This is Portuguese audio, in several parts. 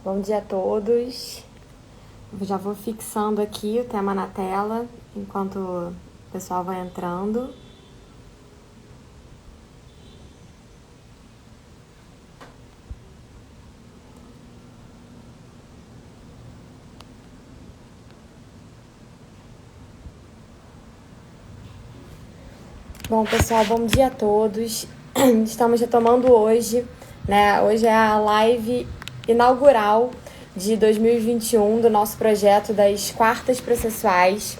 Bom dia a todos. Eu já vou fixando aqui o tema na tela enquanto o pessoal vai entrando. Bom, pessoal, bom dia a todos. Estamos retomando hoje, né? Hoje é a live inaugural de 2021 do nosso projeto das quartas processuais,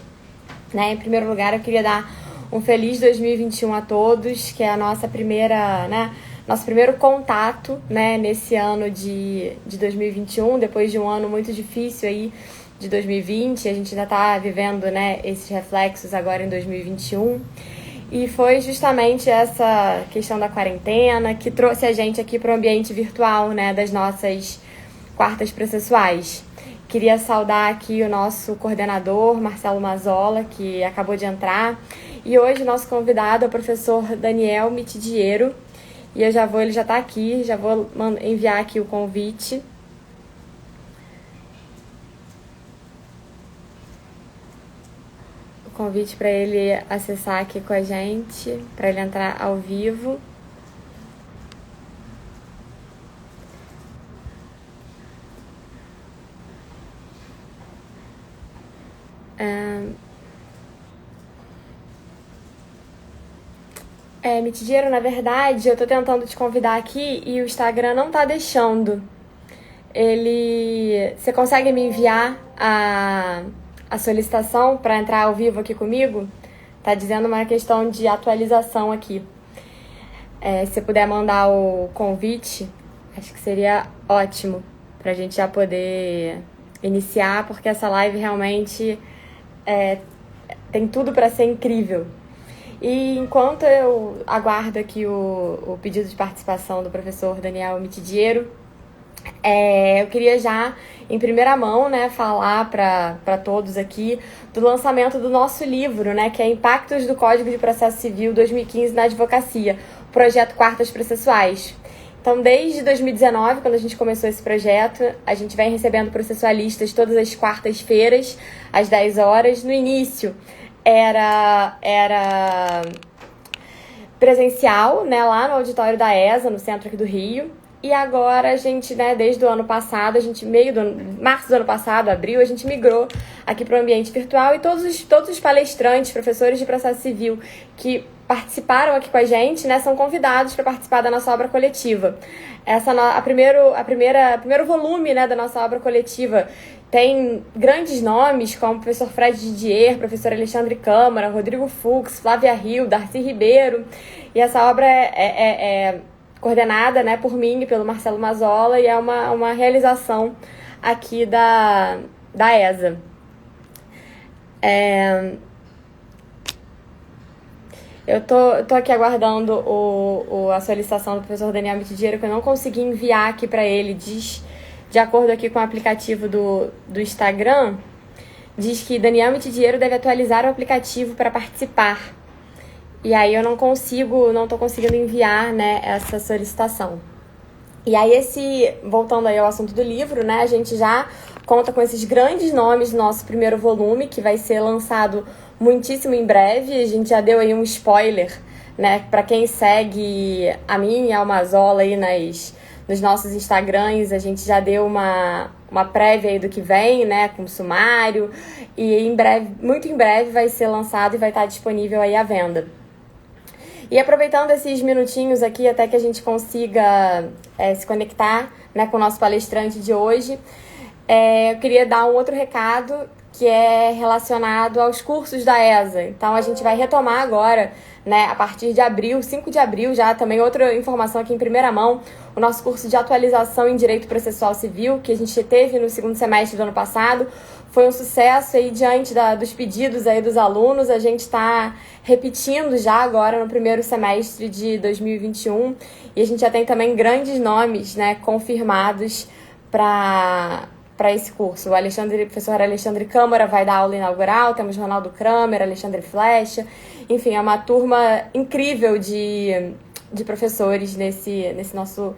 né? Em primeiro lugar, eu queria dar um feliz 2021 a todos, que é a nossa primeira, né? Nosso primeiro contato, né? Nesse ano de 2021, depois de um ano muito difícil aí de 2020, a gente ainda está vivendo, né? Esses reflexos agora em 2021. E foi justamente essa questão da quarentena que trouxe a gente aqui para o ambiente virtual, né, das nossas quartas processuais. Queria saudar aqui o nosso coordenador, Marcelo Mazzola, que acabou de entrar. E hoje o nosso convidado é o professor Daniel Mitidiero. E ele já está aqui, já vou enviar aqui o convite. Convite para ele acessar aqui com a gente, para ele entrar ao vivo. Mitidiero, na verdade, eu tô tentando te convidar aqui e o Instagram não tá deixando. Você consegue me enviar a solicitação para entrar ao vivo aqui comigo? Tá dizendo uma questão de atualização aqui. Se puder mandar o convite, acho que seria ótimo pra gente já poder iniciar, porque essa live realmente tem tudo para ser incrível. E enquanto eu aguardo aqui o pedido de participação do professor Daniel Mitidiero, eu queria já, em primeira mão, né, falar para todos aqui do lançamento do nosso livro, né, que é Impactos do Código de Processo Civil 2015 na Advocacia, projeto Quartas Processuais. Então, desde 2019, quando a gente começou esse projeto, a gente vem recebendo processualistas todas as quartas-feiras, às 10 horas. No início, era presencial, né, lá no auditório da ESA, no centro aqui do Rio. E agora a gente, né, desde o ano passado, março do ano passado, abril, a gente migrou aqui para o ambiente virtual e todos os palestrantes, professores de processo civil que participaram aqui com a gente, né, são convidados para participar da nossa obra coletiva. Primeiro volume, né, da nossa obra coletiva tem grandes nomes como o professor Fred Didier, professor Alexandre Câmara, Rodrigo Fux, Flávia Rio, Darcy Ribeiro. E essa obra é coordenada, né, por mim e pelo Marcelo Mazzola, e é uma realização aqui da ESA. Eu tô aqui aguardando a solicitação do professor Daniel Mitidiero, que eu não consegui enviar aqui para ele. De acordo aqui com o aplicativo do Instagram, diz que Daniel Mitidiero deve atualizar o aplicativo para participar. E aí eu não tô conseguindo enviar, né, essa solicitação. E aí voltando aí ao assunto do livro, né, a gente já conta com esses grandes nomes do nosso primeiro volume, que vai ser lançado muitíssimo em breve. A gente já deu aí um spoiler, né, para quem segue a mim e a Mazzola aí nos nossos Instagrams, a gente já deu uma prévia aí do que vem, né, com sumário, e em breve, muito em breve vai ser lançado e vai estar disponível aí à venda. E aproveitando esses minutinhos aqui até que a gente consiga se conectar, né, com o nosso palestrante de hoje, eu queria dar um outro recado que é relacionado aos cursos da ESA. Então a gente vai retomar agora, né, a partir de abril, 5 de abril, já também outra informação aqui em primeira mão, o nosso curso de atualização em Direito Processual Civil, que a gente teve no segundo semestre do ano passado. Foi um sucesso aí diante dos pedidos aí dos alunos. A gente está repetindo já agora no primeiro semestre de 2021 e a gente já tem também grandes nomes, né, confirmados para esse curso. O professor Alexandre Câmara vai dar aula inaugural, temos Ronaldo Kramer, Alexandre Flecha, enfim, é uma turma incrível de professores nesse nosso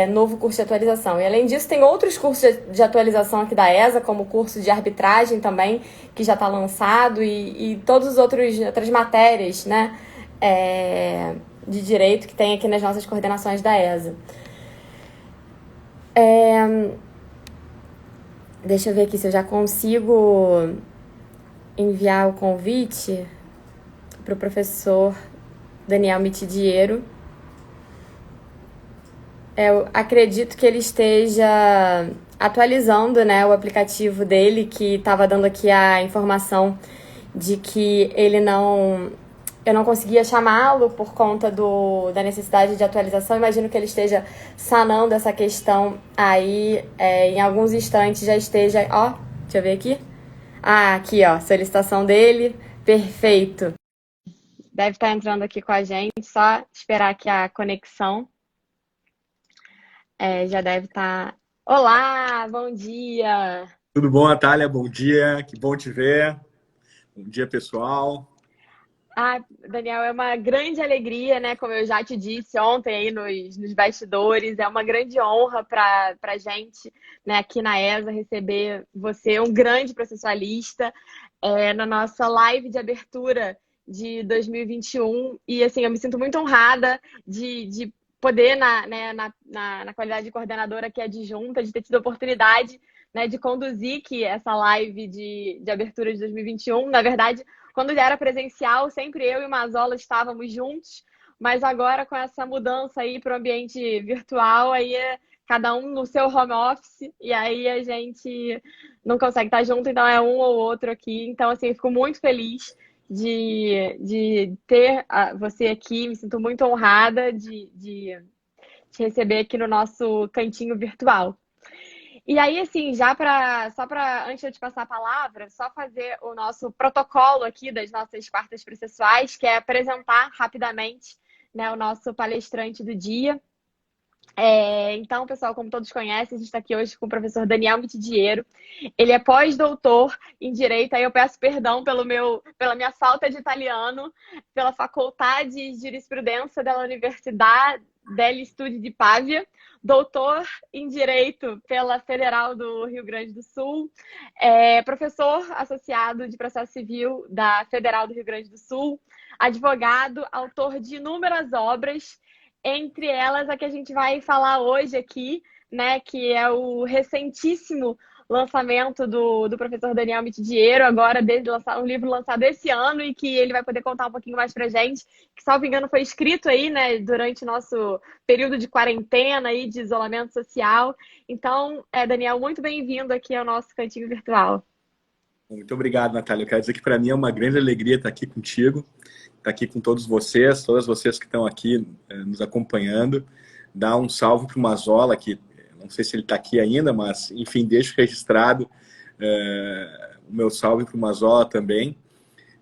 novo curso de atualização. E além disso, tem outros cursos de atualização aqui da ESA, como o curso de arbitragem também, que já está lançado, e todas as outras matérias, né, de direito que tem aqui nas nossas coordenações da ESA. Deixa eu ver aqui se eu já consigo enviar o convite para o professor Daniel Mitidiero. Eu acredito que ele esteja atualizando, né, o aplicativo dele, que estava dando aqui a informação de que eu não conseguia chamá-lo por conta da necessidade de atualização. Imagino que ele esteja sanando essa questão aí, em alguns instantes já esteja... Ó, deixa eu ver aqui. Ah, aqui, ó, solicitação dele. Perfeito. Deve estar entrando aqui com a gente, só esperar aqui a conexão. Já deve estar... Olá, bom dia! Tudo bom, Natália? Bom dia, que bom te ver. Bom dia, pessoal. Ah, Daniel, é uma grande alegria, né? Como eu já te disse ontem aí nos bastidores, é uma grande honra para a gente, né, aqui na ESA, receber você, um grande processualista, na nossa live de abertura de 2021. E assim, eu me sinto muito honrada de poder, na qualidade de coordenadora aqui adjunta, de ter tido a oportunidade, né, de conduzir que essa live de abertura de 2021. Na verdade, quando já era presencial, sempre eu e o Mazola estávamos juntos, mas agora com essa mudança aí para o ambiente virtual, aí cada um no seu home office, e aí a gente não consegue estar junto, então é um ou outro aqui. Então, assim, eu fico muito feliz de ter você aqui, me sinto muito honrada de te receber aqui no nosso cantinho virtual. E aí, assim, antes de eu te passar a palavra, só fazer o nosso protocolo aqui das nossas quartas processuais, que é apresentar rapidamente, né, o nosso palestrante do dia. Então, pessoal, como todos conhecem, a gente está aqui hoje com o professor Daniel Mitidiero. Ele é pós-doutor em Direito, aí eu peço perdão pela minha falta de italiano, pela Faculdade de Jurisprudência da Universidade degli Studi di Pavia, doutor em Direito pela Federal do Rio Grande do Sul, professor associado de Processo Civil da Federal do Rio Grande do Sul, advogado, autor de inúmeras obras, entre elas a que a gente vai falar hoje aqui, né, que é o recentíssimo lançamento do professor Daniel Mitidiero, agora desde um livro lançado esse ano, e que ele vai poder contar um pouquinho mais pra gente, que, salvo engano, foi escrito aí, né, durante o nosso período de quarentena e de isolamento social. Então, Daniel, muito bem-vindo aqui ao nosso cantinho virtual. Muito obrigado, Natália. Eu quero dizer que para mim é uma grande alegria estar aqui contigo, estar aqui com todas vocês que estão aqui nos acompanhando. Dar um salve para o Mazola, que não sei se ele está aqui ainda, mas, enfim, deixo registrado o meu salve para o Mazola também.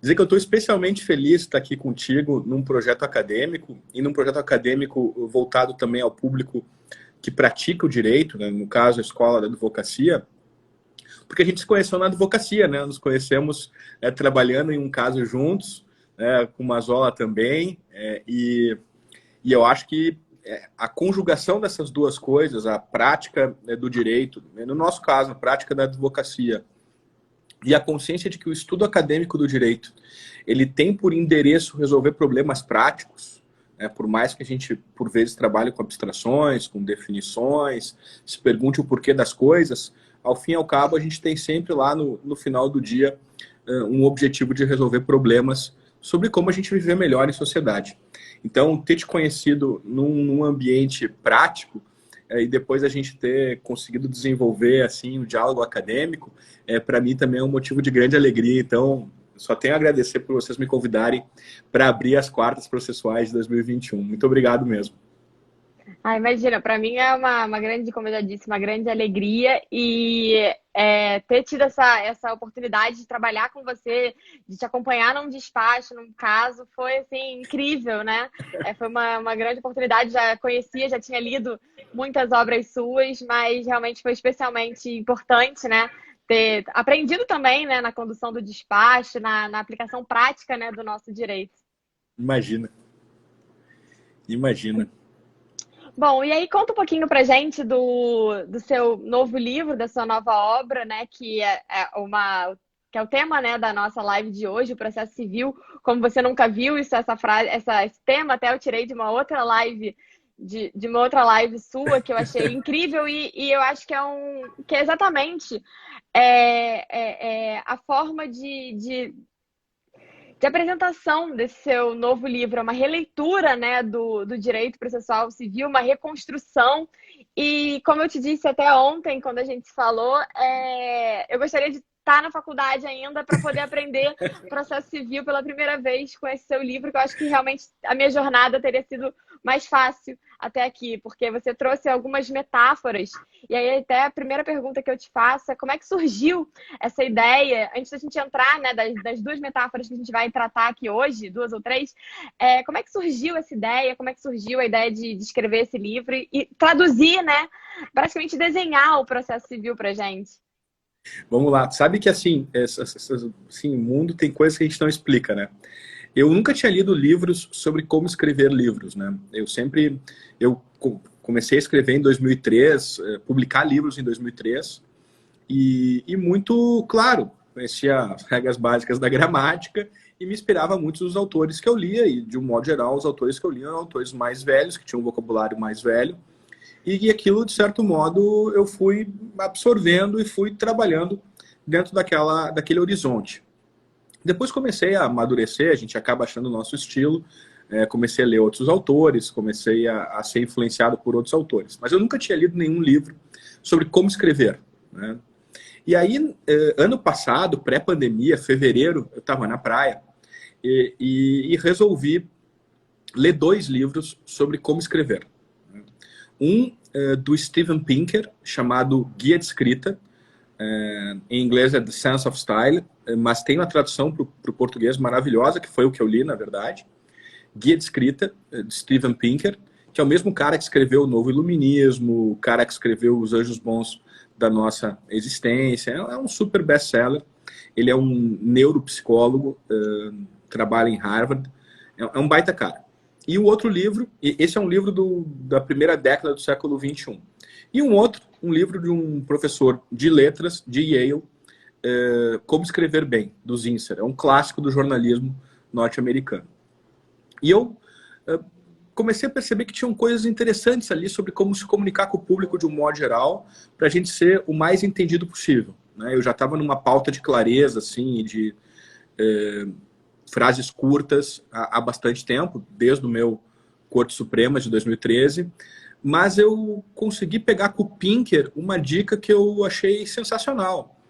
Dizer que eu estou especialmente feliz de estar aqui contigo num projeto acadêmico, e num projeto acadêmico voltado também ao público que pratica o direito, né? No caso, a Escola da Advocacia, porque a gente se conheceu na advocacia, né? Nos conhecemos trabalhando em um caso juntos, com o Mazola também, e eu acho que a conjugação dessas duas coisas, a prática do direito, no nosso caso, a prática da advocacia, e a consciência de que o estudo acadêmico do direito, ele tem por endereço resolver problemas práticos, por mais que a gente, por vezes, trabalhe com abstrações, com definições, se pergunte o porquê das coisas, ao fim e ao cabo, a gente tem sempre lá no final do dia um objetivo de resolver problemas sobre como a gente viver melhor em sociedade. Então, ter te conhecido num ambiente prático e depois a gente ter conseguido desenvolver assim o diálogo acadêmico, para mim também é um motivo de grande alegria. Então, só tenho a agradecer por vocês me convidarem para abrir as quartas processuais de 2021. Muito obrigado mesmo. Imagina, para mim é uma grande, como eu já disse, uma grande alegria, e ter tido essa oportunidade de trabalhar com você, de te acompanhar num despacho, num caso, foi assim, incrível, né? Foi uma grande oportunidade, já conhecia, já tinha lido muitas obras suas, mas realmente foi especialmente importante, né? Ter aprendido também, né, na condução do despacho, na aplicação prática, né, do nosso direito. Imagina. Bom, e aí conta um pouquinho pra gente do seu novo livro, da sua nova obra, né? Que é o tema, né, da nossa live de hoje, o processo civil. Como você nunca viu isso, essa frase, esse tema até eu tirei de uma outra live, de uma outra live sua, que eu achei incrível, e eu acho que é exatamente a forma de apresentação desse seu novo livro, é uma releitura, né, do direito processual civil, uma reconstrução. E como eu te disse até ontem, quando a gente falou, eu gostaria de estar na faculdade ainda para poder aprender processo civil pela primeira vez com esse seu livro, que eu acho que realmente a minha jornada teria sido mais fácil até aqui, porque você trouxe algumas metáforas. E aí até a primeira pergunta que eu te faço é como é que surgiu essa ideia, antes da gente entrar, né, das duas metáforas que a gente vai tratar aqui hoje, duas ou três, como é que surgiu essa ideia, como é que surgiu a ideia de escrever esse livro e traduzir, né, praticamente desenhar o processo civil pra gente? Vamos lá. Sabe que assim, assim, o mundo tem coisas que a gente não explica, né? Eu nunca tinha lido livros sobre como escrever livros, né? Eu comecei a escrever em 2003, publicar livros em 2003, e muito, claro, conhecia as regras básicas da gramática e me inspirava muito nos autores que eu lia, e de um modo geral, os autores que eu lia eram autores mais velhos, que tinham um vocabulário mais velho, e aquilo, de certo modo, eu fui absorvendo e fui trabalhando dentro daquele horizonte. Depois comecei a amadurecer, a gente acaba achando o nosso estilo, comecei a ler outros autores, comecei a ser influenciado por outros autores. Mas eu nunca tinha lido nenhum livro sobre como escrever, né? E aí, ano passado, pré-pandemia, fevereiro, eu estava na praia e resolvi ler 2 livros sobre como escrever. Um do Steven Pinker, chamado Guia de Escrita. Em inglês é The Sense of Style, mas tem uma tradução para o português maravilhosa, que foi o que eu li, na verdade. Guia de Escrita, de Steven Pinker, que é o mesmo cara que escreveu o Novo Iluminismo, o cara que escreveu Os Anjos Bons da Nossa Existência. É um super best-seller. Ele é um neuropsicólogo, trabalha em Harvard. É um baita cara. E o outro livro, esse é um livro da primeira década do século XXI. E um livro de um professor de letras de Yale, Como Escrever Bem, do Zinsser. É um clássico do jornalismo norte-americano. E eu comecei a perceber que tinham coisas interessantes ali sobre como se comunicar com o público de um modo geral, para a gente ser o mais entendido possível, né? Eu já estava numa pauta de clareza, assim, de frases curtas há bastante tempo, desde o meu Corte Suprema de 2013, mas eu consegui pegar com o Pinker uma dica que eu achei sensacional.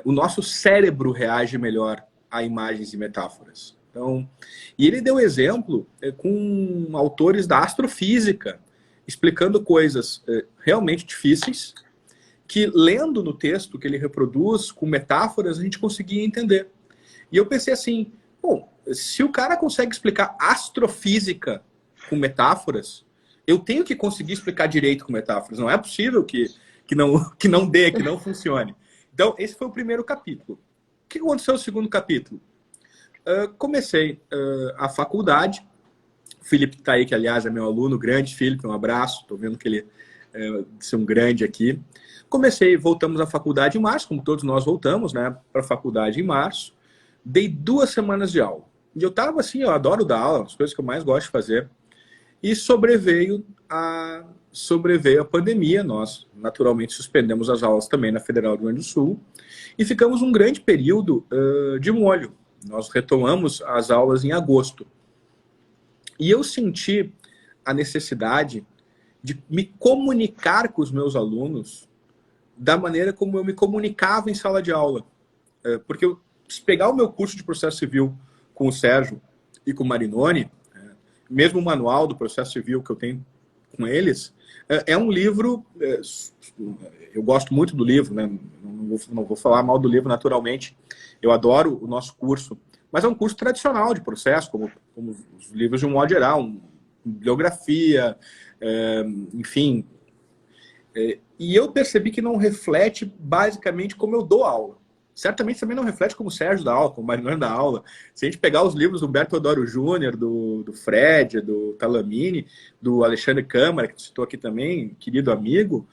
O nosso cérebro reage melhor a imagens e metáforas. Então, e ele deu exemplo com autores da astrofísica, explicando coisas realmente difíceis, que lendo no texto que ele reproduz, com metáforas, a gente conseguia entender. E eu pensei assim, bom, se o cara consegue explicar astrofísica com metáforas, eu tenho que conseguir explicar direito com metáforas. Não é possível que não dê, que não funcione. Então, esse foi o primeiro capítulo. O que aconteceu no segundo capítulo? Comecei a faculdade. O Felipe está aí, que aliás é meu aluno, grande Felipe, um abraço. Estou vendo que ele é um grande aqui. Voltamos à faculdade em março, como todos nós voltamos, né, para a faculdade em março. Dei 2 semanas de aula. E eu estava assim, eu adoro dar aula, as coisas que eu mais gosto de fazer. E sobreveio a pandemia. Nós, naturalmente, suspendemos as aulas também na Federal do Rio Grande do Sul. E ficamos um grande período de molho. Nós retomamos as aulas em agosto. E eu senti a necessidade de me comunicar com os meus alunos da maneira como eu me comunicava em sala de aula. Porque se pegar o meu curso de processo civil com o Sérgio e com o Marinoni, mesmo o manual do processo civil que eu tenho com eles, é um livro, eu gosto muito do livro, né? Não vou falar mal do livro naturalmente, eu adoro o nosso curso, mas é um curso tradicional de processo, como os livros de um modo geral, bibliografia, enfim. E eu percebi que não reflete basicamente como eu dou aula. certamente também não reflete como o Sérgio dá aula, como o Mariano dá aula. Se a gente pegar os livros do Humberto Teodoro Júnior, do Fred, do Talamini, do Alexandre Câmara, que tu citou aqui também, querido amigo,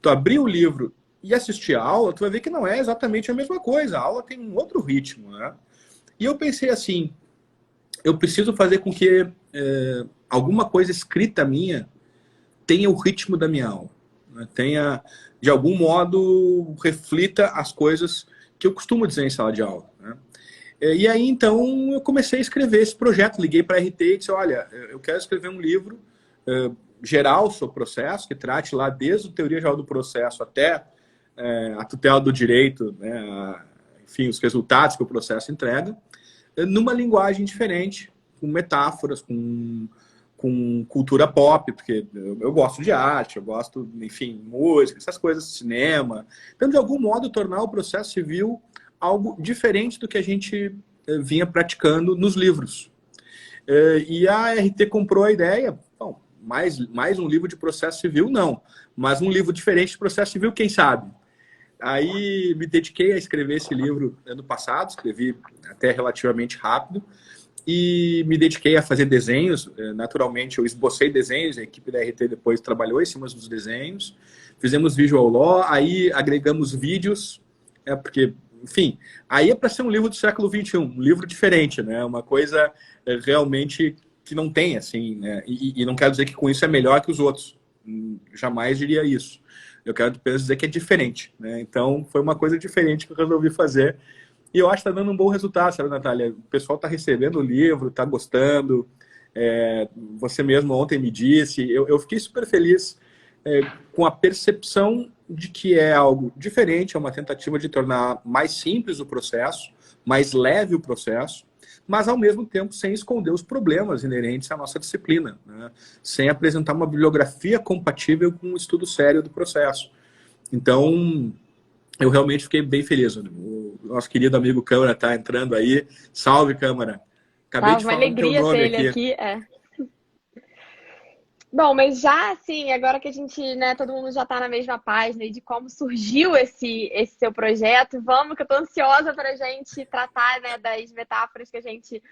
tu abrir o livro e assistir a aula, tu vai ver que não é exatamente a mesma coisa. A aula tem um outro ritmo, né? E eu pensei assim, eu preciso fazer com que alguma coisa escrita minha tenha o ritmo da minha aula, né? Tenha, de algum modo, reflita as coisas que eu costumo dizer em sala de aula, né? E aí, então, eu comecei a escrever esse projeto, liguei para a RT e disse, olha, eu quero escrever um livro geral sobre o processo, que trate lá desde a teoria geral do processo até a tutela do direito, né, enfim, os resultados que o processo entrega, numa linguagem diferente, com metáforas, com cultura pop, porque eu gosto de arte, eu gosto, enfim, música, essas coisas, cinema. Então, de algum modo, tornar o processo civil algo diferente do que a gente vinha praticando nos livros. E a RT comprou a ideia, bom, mais um livro de processo civil, não, mas um livro diferente de processo civil, quem sabe? Aí me dediquei a escrever esse livro ano passado, escrevi até relativamente rápido, e me dediquei a fazer desenhos. Naturalmente, eu esbocei desenhos, a equipe da RT depois trabalhou em cima dos desenhos, fizemos visual law, aí agregamos vídeos, porque, enfim, aí é para ser um livro do século XXI, um livro diferente, né? Uma coisa realmente que não tem, assim, né? E não quero dizer que com isso é melhor que os outros, jamais diria isso. Eu quero apenas dizer que é diferente, né? Então, foi uma coisa diferente que eu resolvi fazer. E eu acho que está dando um bom resultado, sabe, Natália? O pessoal está recebendo o livro, está gostando. Você mesmo ontem me disse. Eu fiquei super feliz com a percepção de que é algo diferente, é uma tentativa de tornar mais simples o processo, mais leve o processo, mas, ao mesmo tempo, sem esconder os problemas inerentes à nossa disciplina, né? Sem apresentar uma bibliografia compatível com um estudo sério do processo. Então, eu realmente fiquei bem feliz. O nosso querido amigo Câmara está entrando aí. Salve, Câmara! Acabei de Uma falar o teu alegria nome ter ele aqui. Bom, mas já assim, agora que a gente, né, todo mundo já está na mesma página e de como surgiu esse seu projeto, vamos, que eu tô ansiosa para a gente tratar, né, das metáforas que a gente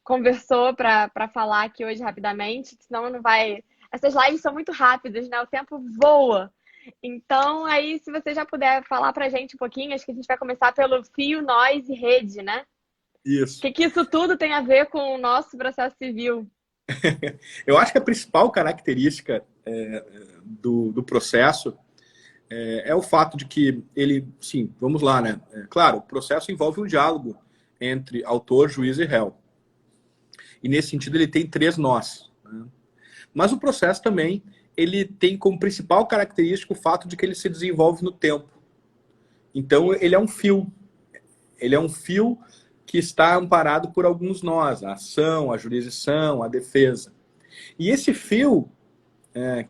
conversou para falar aqui hoje rapidamente, senão não vai. Essas lives são muito rápidas, né? O tempo voa. Então, aí, se você já puder falar para a gente um pouquinho, acho que a gente vai começar pelo fio, nós e rede, né? Isso. O que isso tudo tem a ver com o nosso processo civil? Eu acho que a principal característica do processo é o fato de que ele, sim, vamos lá, né? Claro, o processo envolve um diálogo entre autor, juiz e réu. E nesse sentido ele tem 3 nós, né? Mas o processo também, ele tem como principal característica o fato de que ele se desenvolve no tempo. Então ele é um fio. Ele é um fio que está amparado por alguns nós, a ação, a jurisdição, a defesa. E esse fio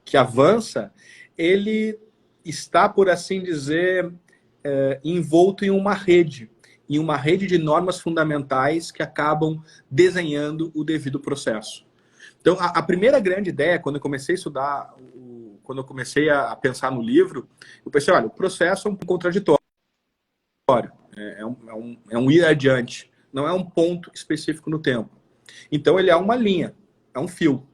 que avança, ele está, por assim dizer, envolto em uma rede de normas fundamentais que acabam desenhando o devido processo. Então, a primeira grande ideia, quando eu comecei a estudar, quando eu comecei a pensar no livro, eu pensei, olha, o processo é um contraditório, é um ir adiante, não é um ponto específico no tempo. Então, ele é uma linha, é um fio.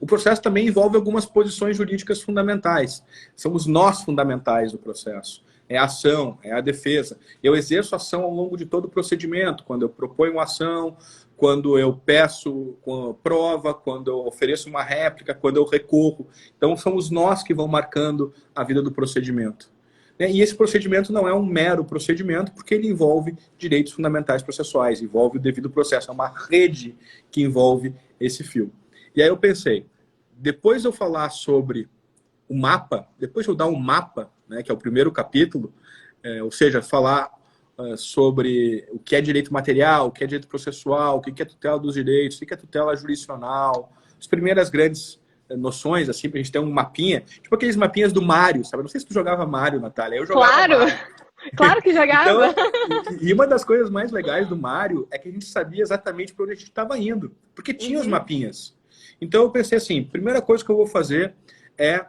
O processo também envolve algumas posições jurídicas fundamentais. São os nós fundamentais do processo. É a ação, é a defesa. Eu exerço ação ao longo de todo o procedimento, quando eu proponho uma ação, quando eu peço prova, quando eu ofereço uma réplica, quando eu recorro. Então, são os nós que vão marcando a vida do procedimento. E esse procedimento não é um mero procedimento, porque ele envolve direitos fundamentais processuais, envolve o devido processo. É uma rede que envolve esse fio. E aí eu pensei, depois de eu falar sobre o mapa, depois de eu dar um mapa, né, que é o primeiro capítulo, ou seja, falar sobre o que é direito material, o que é direito processual, o que é tutela dos direitos, o que é tutela jurisdicional, as primeiras grandes noções, assim, pra gente ter um mapinha, tipo aqueles mapinhas do Mario, sabe? Não sei se tu jogava Mario, Natália, eu jogava Claro! Mario. Claro que jogava! Então, e uma das coisas mais legais do Mario é que a gente sabia exatamente para onde a gente estava indo, porque tinha os mapinhas. Então eu pensei assim, primeira coisa que eu vou fazer é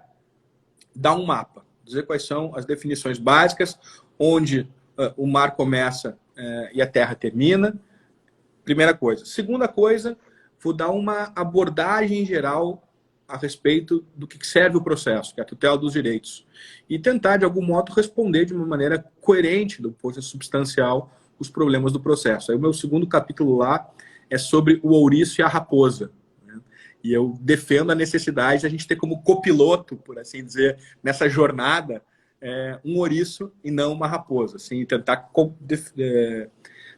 dar um mapa, dizer quais são as definições básicas, onde o mar começa e a terra termina. Primeira coisa. Segunda coisa, vou dar uma abordagem geral a respeito do que serve o processo, que é a tutela dos direitos. E tentar, de algum modo, responder de uma maneira coerente, do ponto de vista substancial, os problemas do processo. Aí o meu segundo capítulo lá é sobre o ouriço e a raposa. Né? E eu defendo a necessidade de a gente ter como copiloto, por assim dizer, nessa jornada, um ouriço e não uma raposa. Assim, tentar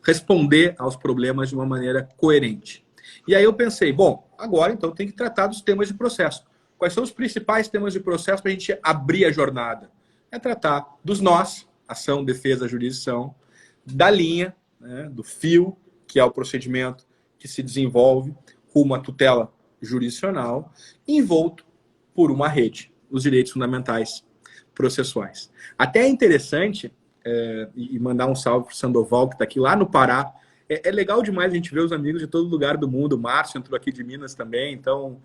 responder aos problemas de uma maneira coerente. E aí eu pensei, bom, agora então tem que tratar dos temas de processo. Quais são os principais temas de processo para a gente abrir a jornada? É tratar dos nós, ação, defesa, jurisdição, da linha, né, do fio, que é o procedimento que se desenvolve rumo à tutela jurisdicional, envolto por uma rede, os direitos fundamentais processuais. Até é interessante, e mandar um salve para o Sandoval, que está aqui lá no Pará. É legal demais a gente ver os amigos de todo lugar do mundo. O Márcio entrou aqui de Minas também, então,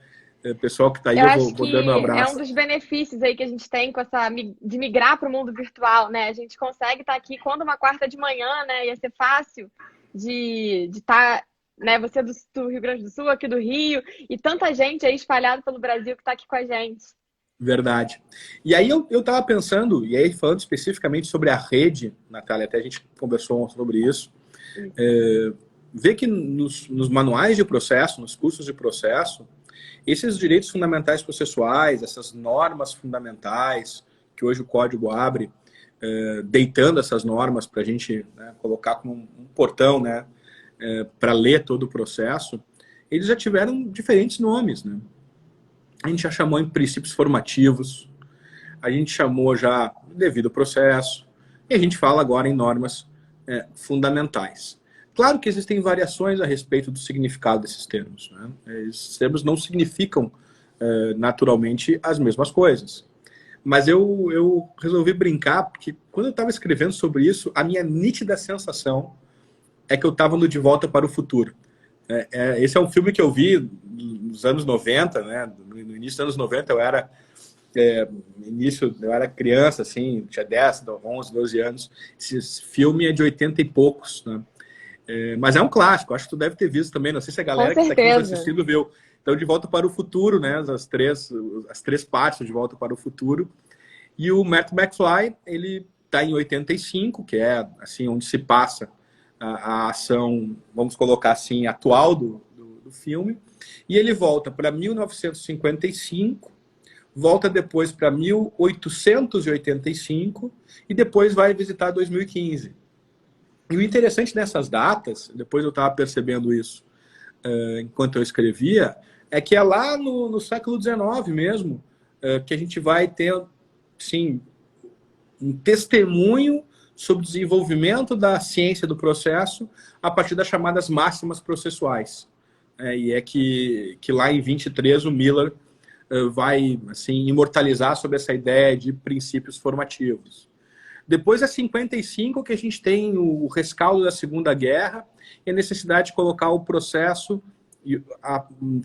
pessoal que está aí, eu vou dando um abraço. É um dos benefícios aí que a gente tem com de migrar para o mundo virtual, né? A gente consegue estar aqui quando uma quarta de manhã, né? Ia ser fácil de estar, né? Você do Rio Grande do Sul, aqui do Rio, e tanta gente aí espalhada pelo Brasil que está aqui com a gente. Verdade. E aí eu estava pensando, e aí falando especificamente sobre a rede, Natália, até a gente conversou sobre isso, ver que nos manuais de processo, nos cursos de processo, esses direitos fundamentais processuais, essas normas fundamentais, que hoje o código abre, deitando essas normas para a gente, né, colocar como um portão, né, para ler todo o processo, eles já tiveram diferentes nomes, né? A gente já chamou em princípios formativos, a gente chamou já devido processo, e a gente fala agora em normas fundamentais. Claro que existem variações a respeito do significado desses termos, né? Esses termos não significam naturalmente as mesmas coisas. Mas eu resolvi brincar, porque quando eu estava escrevendo sobre isso, a minha nítida sensação é que eu estava no De Volta para o Futuro. Esse é um filme que eu vi nos anos 90, né? No início dos anos 90 eu era criança, assim, tinha 10, 11, 12 anos. Esse filme é de 80 e poucos, né? Mas é um clássico, acho que tu deve ter visto também, não sei se a galera que está aqui nos assistindo viu. Então, De Volta para o Futuro, né? As três partes de Volta para o Futuro. E o Marty McFly, ele está em 85, que é assim onde se passa a ação, vamos colocar assim, atual do filme, e ele volta para 1955, volta depois para 1885 e depois vai visitar 2015. E o interessante nessas datas, depois eu estava percebendo isso enquanto eu escrevia, é que é lá no século XIX mesmo que a gente vai ter, sim, um testemunho sobre o desenvolvimento da ciência do processo a partir das chamadas máximas processuais. E é que lá em 23 o Miller vai assim, imortalizar sobre essa ideia de princípios formativos. Depois é 55 que a gente tem o rescaldo da Segunda Guerra e a necessidade de colocar o processo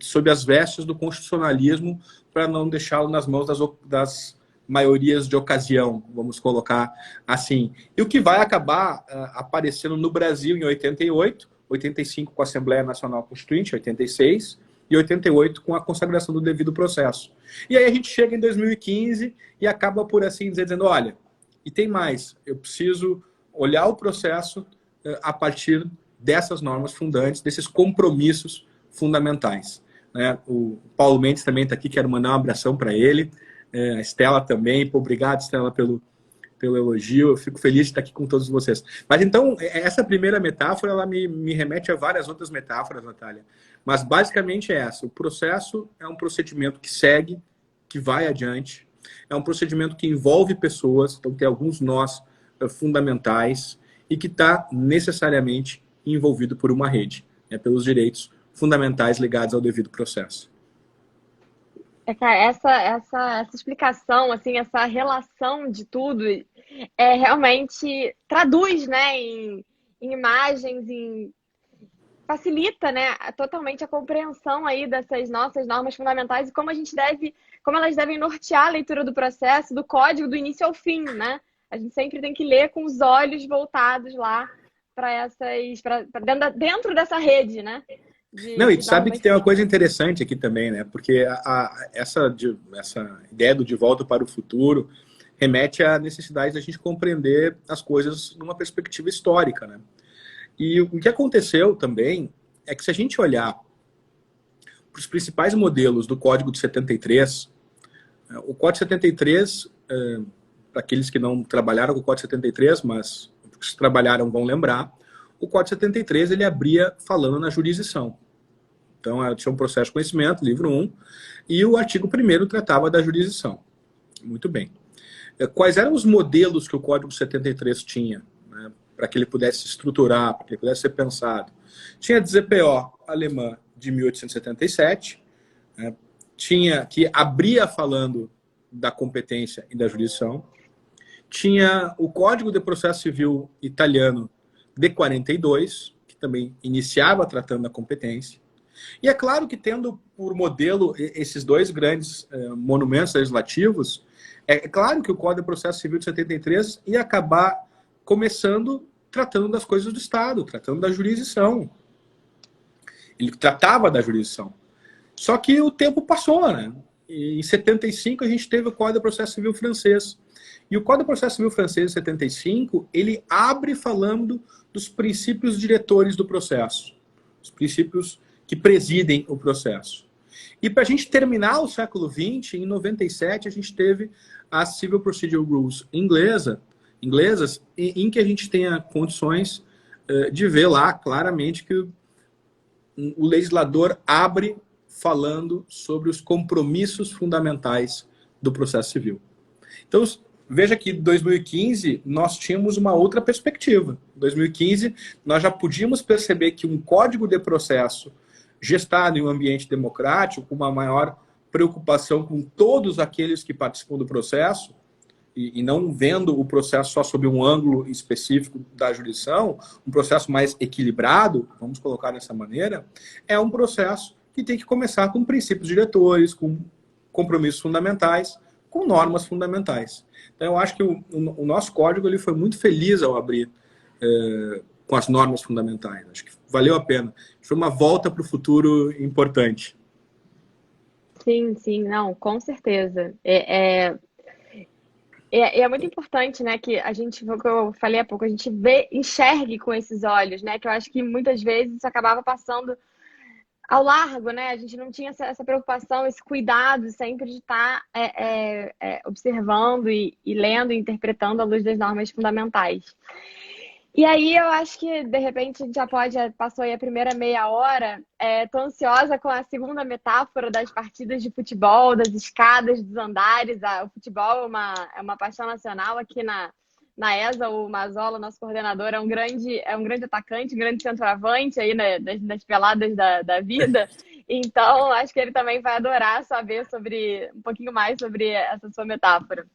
sob as vestes do constitucionalismo para não deixá-lo nas mãos das maiorias de ocasião, vamos colocar assim. E o que vai acabar aparecendo no Brasil em 88, 85 com a Assembleia Nacional Constituinte, 86, e 88 com a consagração do devido processo. E aí a gente chega em 2015 e acaba por assim dizer, dizendo, olha, e tem mais, eu preciso olhar o processo a partir dessas normas fundantes, desses compromissos fundamentais. Né? O Paulo Mendes também está aqui, quero mandar um abração para ele, a Estela também. Pô, obrigado, Estela, pelo elogio. Eu fico feliz de estar aqui com todos vocês. Mas então, essa primeira metáfora, ela me remete a várias outras metáforas, Natália. Mas basicamente é essa. O processo é um procedimento que segue, que vai adiante. É um procedimento que envolve pessoas, então tem alguns nós fundamentais e que está necessariamente envolvido por uma rede, né, pelos direitos fundamentais ligados ao devido processo. Cara, essa explicação, assim, essa relação de tudo realmente traduz, né, em imagens, facilita, né, totalmente a compreensão aí dessas nossas normas fundamentais e como elas devem nortear a leitura do processo, do código, do início ao fim, né? A gente sempre tem que ler com os olhos voltados lá para dentro dessa rede, né? Não, e tu sabe que tem uma coisa interessante aqui também, né? Porque essa ideia do De Volta para o Futuro remete à necessidade da gente compreender as coisas numa perspectiva histórica, né? E o que aconteceu também é que se a gente olhar para os principais modelos do Código de 73, o Código de 73, para aqueles que não trabalharam com o Código de 73, mas os que trabalharam vão lembrar, o Código de 73 ele abria falando na jurisdição. Então, tinha um processo de conhecimento, livro 1, e o artigo 1º tratava da jurisdição. Muito bem. Quais eram os modelos que o Código 73 tinha, né, para que ele pudesse se estruturar, para que ele pudesse ser pensado? Tinha a DZPO alemã de 1877, né, tinha que abria falando da competência e da jurisdição. Tinha o Código de Processo Civil italiano de 42, que também iniciava tratando da competência. E é claro que tendo por modelo esses dois grandes monumentos legislativos, é claro que o Código de Processo Civil de 73 ia acabar começando tratando das coisas do Estado, tratando da jurisdição. Ele tratava da jurisdição. Só que o tempo passou, né? E em 75 a gente teve o Código de Processo Civil francês. E o Código de Processo Civil francês de 75, ele abre falando dos princípios diretores do processo. Os princípios que presidem o processo. E para a gente terminar o século XX, em 97, a gente teve as Civil Procedure Rules inglesas, em que a gente tenha condições de ver lá claramente que o legislador abre falando sobre os compromissos fundamentais do processo civil. Então, veja que em 2015 nós tínhamos uma outra perspectiva. Em 2015 nós já podíamos perceber que um código de processo gestado em um ambiente democrático, com uma maior preocupação com todos aqueles que participam do processo, e não vendo o processo só sob um ângulo específico da jurisdição, um processo mais equilibrado, vamos colocar dessa maneira, é um processo que tem que começar com princípios diretores, com compromissos fundamentais, com normas fundamentais. Então, eu acho que o nosso código ele foi muito feliz ao abrir com as normas fundamentais. Acho que valeu a pena. Foi uma volta para o futuro importante. Sim, sim, não, com certeza. É muito importante, né, que a gente, como eu falei há pouco, a gente enxergue com esses olhos, né, que eu acho que muitas vezes isso acabava passando ao largo, né, a gente não tinha essa preocupação, esse cuidado sempre de estar observando e lendo e interpretando à luz das normas fundamentais. E aí eu acho que, de repente, a gente passou aí a primeira meia hora, tô ansiosa com a segunda metáfora das partidas de futebol, das escadas, dos andares. O futebol é uma paixão nacional aqui na ESA. O Mazola, nosso coordenador, é um grande atacante, um grande centroavante aí das peladas da vida. Então, acho que ele também vai adorar saber um pouquinho mais sobre essa sua metáfora.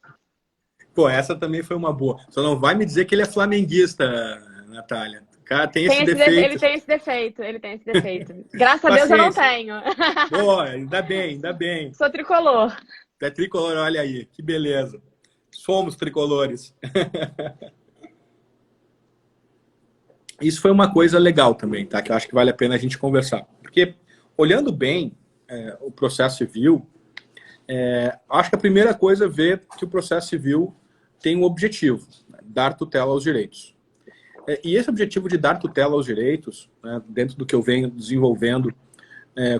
Pô, essa também foi uma boa. Só não vai me dizer que ele é flamenguista, Natália. O cara tem esse defeito. Ele tem esse defeito. Graças a Deus eu não tenho. Boa, ainda bem. Sou tricolor. É tricolor, olha aí, que beleza. Somos tricolores. Isso foi uma coisa legal também, tá? Que eu acho que vale a pena a gente conversar. Porque, olhando bem o processo civil, acho que a primeira coisa é ver que o processo civil tem um objetivo, né? Dar tutela aos direitos. E esse objetivo de dar tutela aos direitos, né, dentro do que eu venho desenvolvendo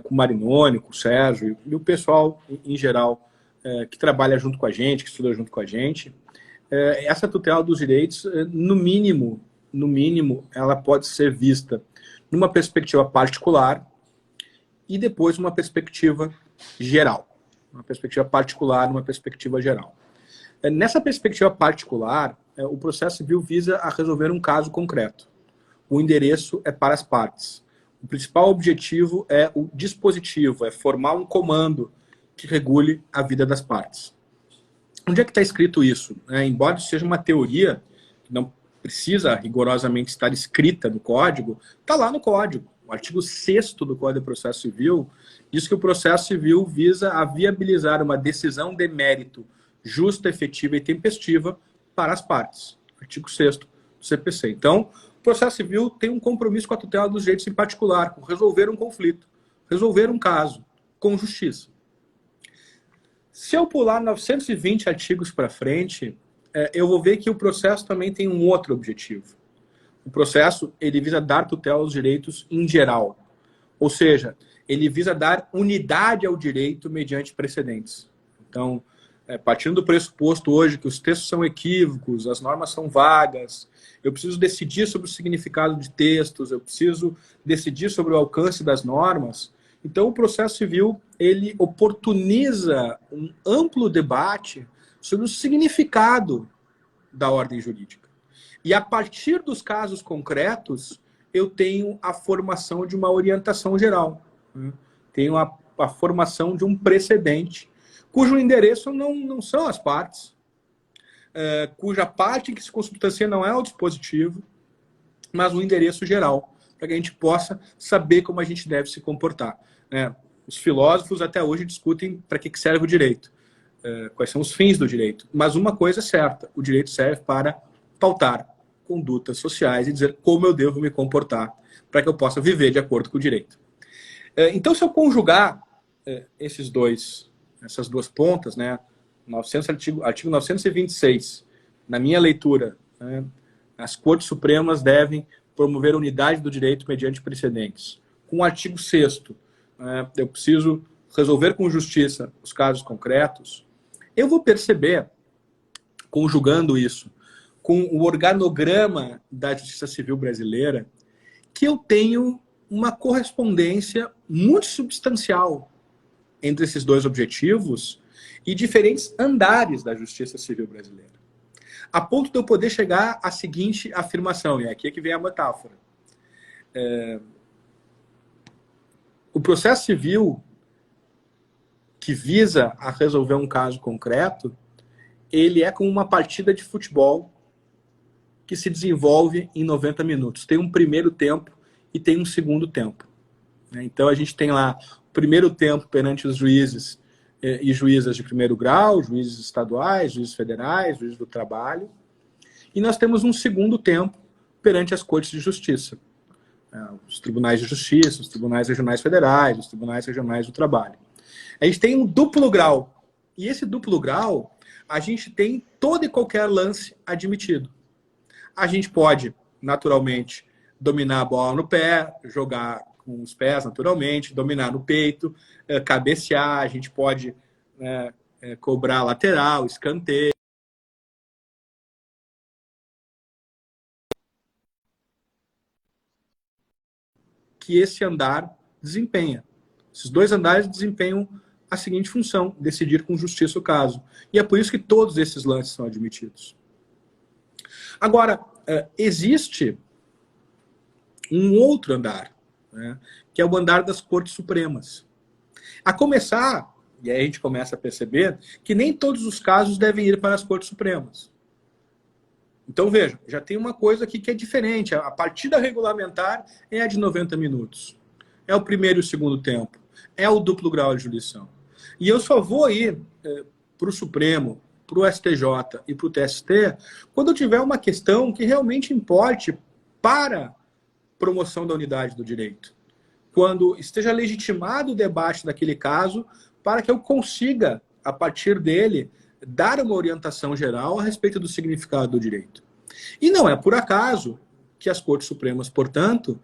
com o Marinoni, com o Sérgio e o pessoal em geral que trabalha junto com a gente, que estuda junto com a gente, essa tutela dos direitos, no mínimo, ela pode ser vista numa perspectiva particular e depois numa perspectiva geral. Uma perspectiva particular, numa perspectiva geral. Nessa perspectiva particular, o processo civil visa a resolver um caso concreto. O endereço é para as partes. O principal objetivo é o dispositivo, é formar um comando que regule a vida das partes. Onde é que está escrito isso? Embora isso seja uma teoria, que não precisa rigorosamente estar escrita no código, está lá no código. O artigo 6º do Código de Processo Civil diz que o processo civil visa a viabilizar uma decisão de mérito justa, efetiva e tempestiva para as partes. Artigo 6º do CPC. Então, o processo civil tem um compromisso com a tutela dos direitos em particular, com resolver um conflito, resolver um caso, com justiça. Se eu pular 920 artigos para frente, eu vou ver que o processo também tem um outro objetivo. O processo, ele visa dar tutela aos direitos em geral. Ou seja, ele visa dar unidade ao direito mediante precedentes. Então, partindo do pressuposto hoje que os textos são equívocos, as normas são vagas, eu preciso decidir sobre o significado de textos, eu preciso decidir sobre o alcance das normas. Então, o processo civil, ele oportuniza um amplo debate sobre o significado da ordem jurídica. E a partir dos casos concretos, eu tenho a formação de uma orientação geral. Tenho a formação de um precedente, cujo endereço não são as partes, cuja parte que se consubstancia não é o dispositivo, mas o endereço geral, para que a gente possa saber como a gente deve se comportar. Os filósofos até hoje discutem para que serve o direito, quais são os fins do direito. Mas uma coisa é certa, o direito serve para pautar condutas sociais e dizer como eu devo me comportar para que eu possa viver de acordo com o direito. Então, se eu conjugar essas duas pontas, né, artigo 926, na minha leitura, as Cortes Supremas devem promover a unidade do direito mediante precedentes. Com o artigo 6º, eu preciso resolver com justiça os casos concretos, eu vou perceber, conjugando isso com o organograma da Justiça Civil brasileira, que eu tenho uma correspondência muito substancial entre esses dois objetivos e diferentes andares da Justiça Civil brasileira. A ponto de eu poder chegar à seguinte afirmação, e aqui é que vem a metáfora. O processo civil que visa a resolver um caso concreto, ele é como uma partida de futebol que se desenvolve em 90 minutos. Tem um primeiro tempo e tem um segundo tempo. Então, a gente tem lá o primeiro tempo perante os juízes e juízas de primeiro grau, juízes estaduais, juízes federais, juízes do trabalho. E nós temos um segundo tempo perante as cortes de justiça. Os tribunais de justiça, os tribunais regionais federais, os tribunais regionais do trabalho. A gente tem um duplo grau. E esse duplo grau, a gente tem todo e qualquer lance admitido. A gente pode, naturalmente, dominar a bola no pé, jogar com os pés, naturalmente, dominar no peito, cabecear, a gente pode cobrar lateral, escanteio. Que esse andar desempenha. Esses dois andares desempenham a seguinte função: decidir com justiça o caso. E é por isso que todos esses lances são admitidos. Agora, existe um outro andar, que é o andar das Cortes Supremas. A começar, e aí a gente começa a perceber, que nem todos os casos devem ir para as Cortes Supremas. Então, veja, já tem uma coisa aqui que é diferente. A partida regulamentar é a de 90 minutos. É o primeiro e o segundo tempo. É o duplo grau de jurisdição. E eu só vou ir para o Supremo, para o STJ e para o TST quando eu tiver uma questão que realmente importe para promoção da unidade do direito. Quando esteja legitimado o debate daquele caso para que eu consiga, a partir dele, dar uma orientação geral a respeito do significado do direito. E não é por acaso que as Cortes Supremas, portanto,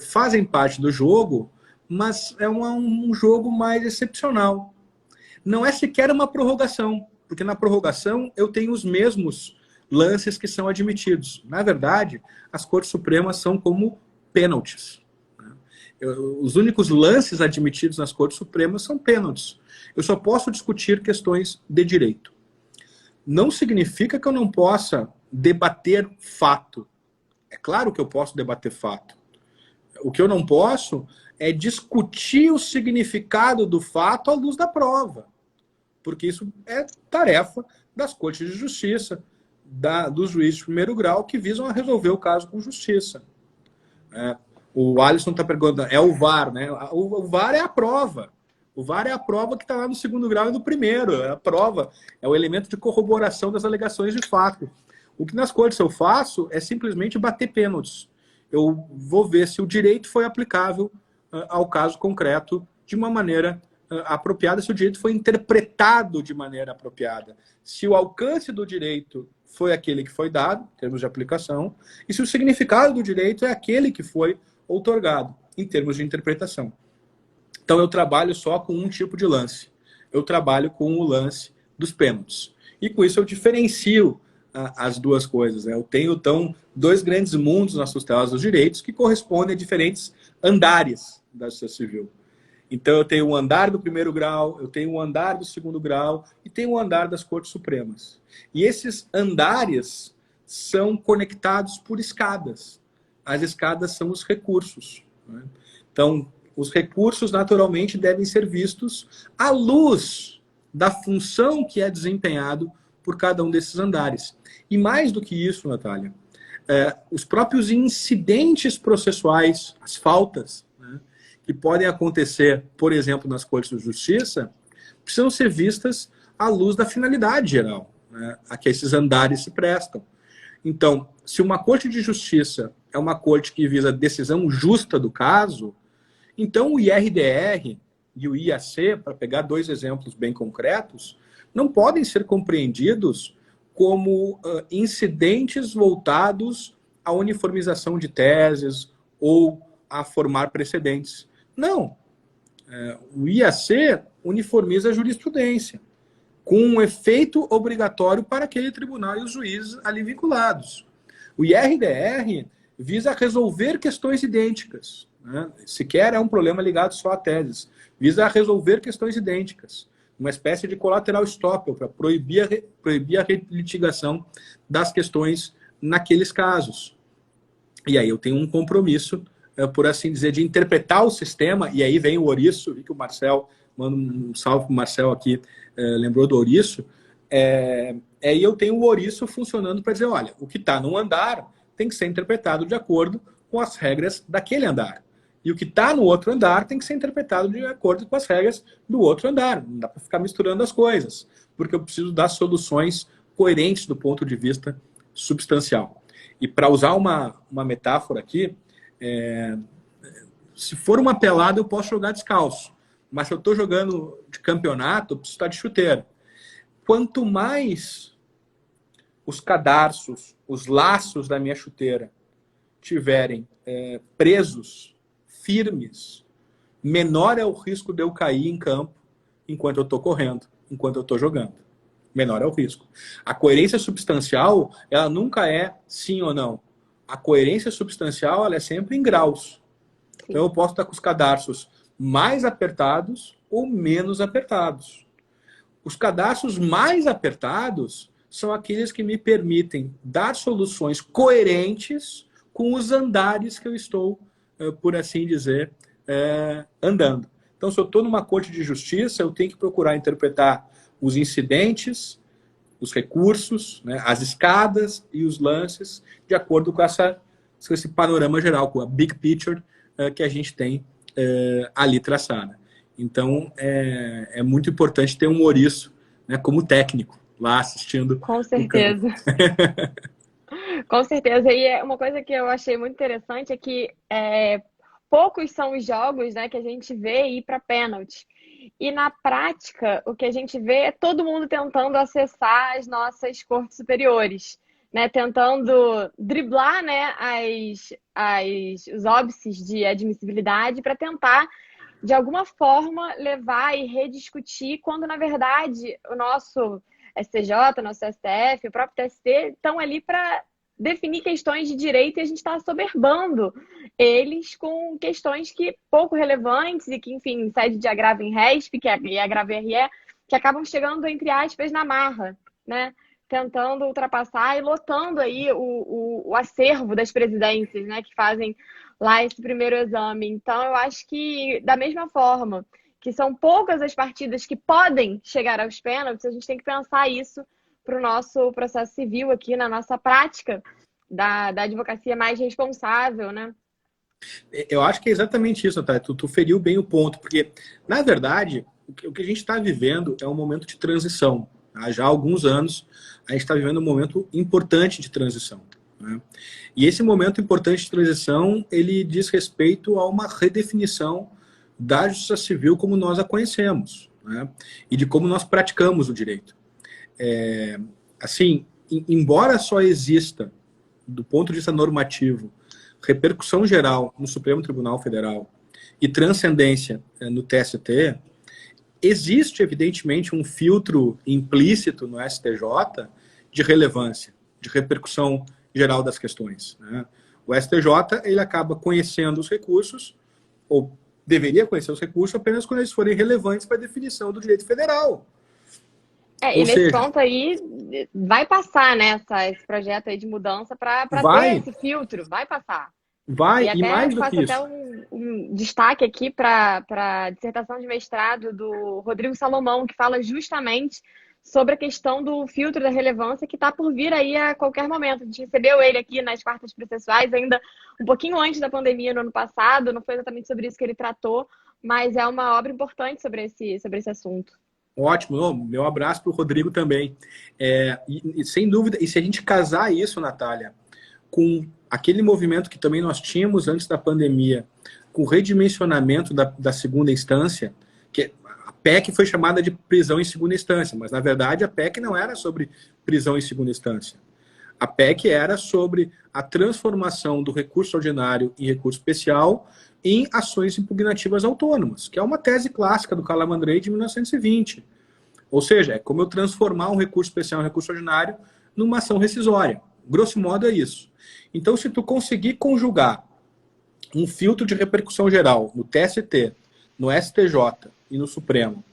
fazem parte do jogo, mas é um jogo mais excepcional. Não é sequer uma prorrogação, porque na prorrogação eu tenho os mesmos lances que são admitidos. Na verdade, as Cortes Supremas são como pênaltis. Os únicos lances admitidos nas Cortes Supremas são pênaltis. Eu só posso discutir questões de direito. Não significa que eu não possa debater fato. É claro que eu posso debater fato. O que eu não posso é discutir o significado do fato à luz da prova. Porque isso é tarefa das Cortes de Justiça, dos juízes de primeiro grau, que visam a resolver o caso com justiça. O Alisson está perguntando, é o VAR, né? O VAR é a prova. O VAR é a prova que está lá no segundo grau e no primeiro. É a prova, é o elemento de corroboração das alegações de fato. O que nas cortes eu faço é simplesmente bater pênaltis. Eu vou ver se o direito foi aplicável ao caso concreto de uma maneira apropriada, se o direito foi interpretado de maneira apropriada, se o alcance do direito foi aquele que foi dado, em termos de aplicação, e se o significado do direito é aquele que foi outorgado, em termos de interpretação. Então eu trabalho só com um tipo de lance. Eu trabalho com o lance dos pênaltis. E com isso eu diferencio as duas coisas. Né? Eu tenho, então, dois grandes mundos nas tutelas dos direitos que correspondem a diferentes andares da justiça civil. Então eu tenho um andar do primeiro grau, eu tenho um andar do segundo grau e tenho um andar das Cortes Supremas. E esses andares são conectados por escadas. As escadas são os recursos. Né? Então, os recursos, naturalmente, devem ser vistos à luz da função que é desempenhado por cada um desses andares. E mais do que isso, Natália, os próprios incidentes processuais, as faltas, né, que podem acontecer, por exemplo, nas Cortes de Justiça, precisam ser vistas à luz da finalidade geral, né, a que esses andares se prestam. Então, se uma Corte de Justiça é uma corte que visa a decisão justa do caso, então o IRDR e o IAC, para pegar dois exemplos bem concretos, não podem ser compreendidos como incidentes voltados à uniformização de teses ou a formar precedentes. Não. O IAC uniformiza a jurisprudência, com um efeito obrigatório para aquele tribunal e os juízes ali vinculados. O IRDR visa resolver questões idênticas. Né? Sequer é um problema ligado só a teses. Visa resolver questões idênticas. Uma espécie de collateral estoppel para proibir a litigação das questões naqueles casos. E aí eu tenho um compromisso, por assim dizer, de interpretar o sistema, e aí vem o ouriço, vi que o Marcel, manda um salve para o Marcel aqui, lembrou do ouriço, aí eu tenho o ouriço funcionando para dizer, olha, o que está num andar tem que ser interpretado de acordo com as regras daquele andar. E o que está no outro andar tem que ser interpretado de acordo com as regras do outro andar. Não dá para ficar misturando as coisas, porque eu preciso dar soluções coerentes do ponto de vista substancial. E para usar uma metáfora aqui, se for uma pelada eu posso jogar descalço, mas se eu estou jogando de campeonato, eu preciso estar de chuteira. Quanto mais os cadarços, os laços da minha chuteira tiverem presos, firmes, menor é o risco de eu cair em campo enquanto eu estou correndo, enquanto eu estou jogando. Menor é o risco. A coerência substancial, ela nunca é sim ou não. A coerência substancial, ela é sempre em graus. Sim. Então eu posso estar com os cadarços mais apertados ou menos apertados. Os cadarços mais apertados são aqueles que me permitem dar soluções coerentes com os andares que eu estou, por assim dizer, andando. Então, se eu estou numa corte de justiça, eu tenho que procurar interpretar os incidentes, os recursos, né, as escadas e os lances, de acordo com esse panorama geral, com a big picture que a gente tem ali traçada. Então, é muito importante ter um ouriço, né, como técnico lá assistindo. Com certeza. Com certeza. E uma coisa que eu achei muito interessante é que poucos são os jogos, né, que a gente vê ir para pênalti. E na prática, o que a gente vê é todo mundo tentando acessar as nossas cortes superiores, né, tentando driblar, né, os óbices de admissibilidade para tentar, de alguma forma, levar e rediscutir, quando, na verdade, o nosso STJ, nosso STF, o próprio TST estão ali para definir questões de direito e a gente está assoberbando eles com questões que pouco relevantes e que, enfim, sede de agravo em RESP, e agravo em RE, que acabam chegando, entre aspas, na marra, né? Tentando ultrapassar e lotando aí o acervo das presidências, né? Que fazem lá esse primeiro exame. Então, eu acho que, da mesma forma que são poucas as partidas que podem chegar aos pênaltis, a gente tem que pensar isso para o nosso processo civil aqui, na nossa prática da advocacia mais responsável, né? Eu acho que é exatamente isso, Natália. Tu feriu bem o ponto, porque, na verdade, o que a gente está vivendo é um momento de transição. Tá? Já há alguns anos, a gente está vivendo um momento importante de transição. Né? E esse momento importante de transição, ele diz respeito a uma redefinição da justiça civil como nós a conhecemos, né? E de como nós praticamos o direito. Assim, embora só exista, do ponto de vista normativo, repercussão geral no Supremo Tribunal Federal e transcendência no TST, existe, evidentemente, um filtro implícito no STJ de relevância, de repercussão geral das questões. Né? O STJ ele acaba conhecendo os recursos, ou deveria conhecer os recursos, apenas quando eles forem relevantes para a definição do direito federal. E nesse ponto aí, vai passar, né, esse projeto aí de mudança para ter esse filtro, vai passar. Vai, e mais do faço que até isso. um destaque aqui para a dissertação de mestrado do Rodrigo Salomão, que fala justamente sobre a questão do filtro da relevância que está por vir aí a qualquer momento. A gente recebeu ele aqui nas quartas processuais, ainda um pouquinho antes da pandemia, no ano passado, não foi exatamente sobre isso que ele tratou, mas é uma obra importante sobre esse assunto. Ótimo, meu abraço para o Rodrigo também. Sem dúvida, e se a gente casar isso, Natália, com aquele movimento que também nós tínhamos antes da pandemia, com o redimensionamento da segunda instância, que a PEC foi chamada de prisão em segunda instância, mas na verdade a PEC não era sobre prisão em segunda instância. A PEC era sobre a transformação do recurso ordinário em recurso especial em ações impugnativas autônomas, que é uma tese clássica do Calamandrei de 1920. Ou seja, é como eu transformar um recurso especial em recurso ordinário numa ação rescisória. Grosso modo é isso. Então, se tu conseguir conjugar um filtro de repercussão geral no TST, no STJ e no Supremo,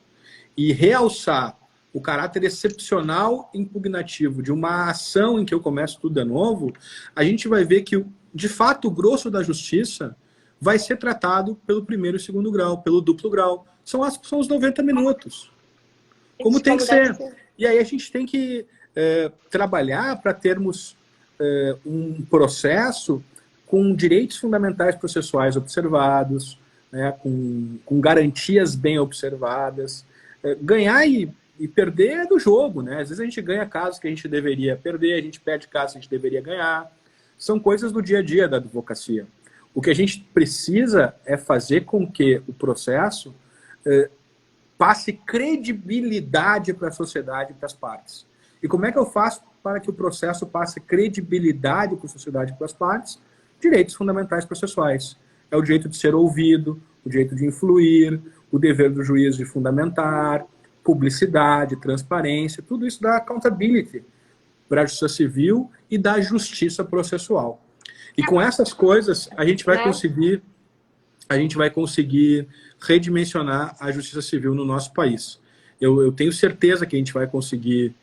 e realçar o caráter excepcional impugnativo de uma ação em que eu começo tudo de novo, a gente vai ver que, de fato, o grosso da justiça vai ser tratado pelo primeiro e segundo grau, pelo duplo grau. São os 90 minutos. Como tem que ser. E aí a gente tem que trabalhar para termos um processo com direitos fundamentais processuais observados, né, com garantias bem observadas. Ganhar e perder é do jogo, né? Às vezes a gente ganha casos que a gente deveria perder, a gente perde casos que a gente deveria ganhar. São coisas do dia a dia da advocacia. O que a gente precisa é fazer com que o processo passe credibilidade para a sociedade e para as partes. E como é que eu faço para que o processo passe credibilidade para a sociedade e para as partes? Direitos fundamentais processuais. É o direito de ser ouvido, o direito de influir, o dever do juiz de fundamentar, publicidade, transparência, tudo isso dá accountability para a justiça civil e da justiça processual. E com essas coisas, a gente vai conseguir redimensionar a justiça civil no nosso país. Eu tenho certeza que a gente vai conseguir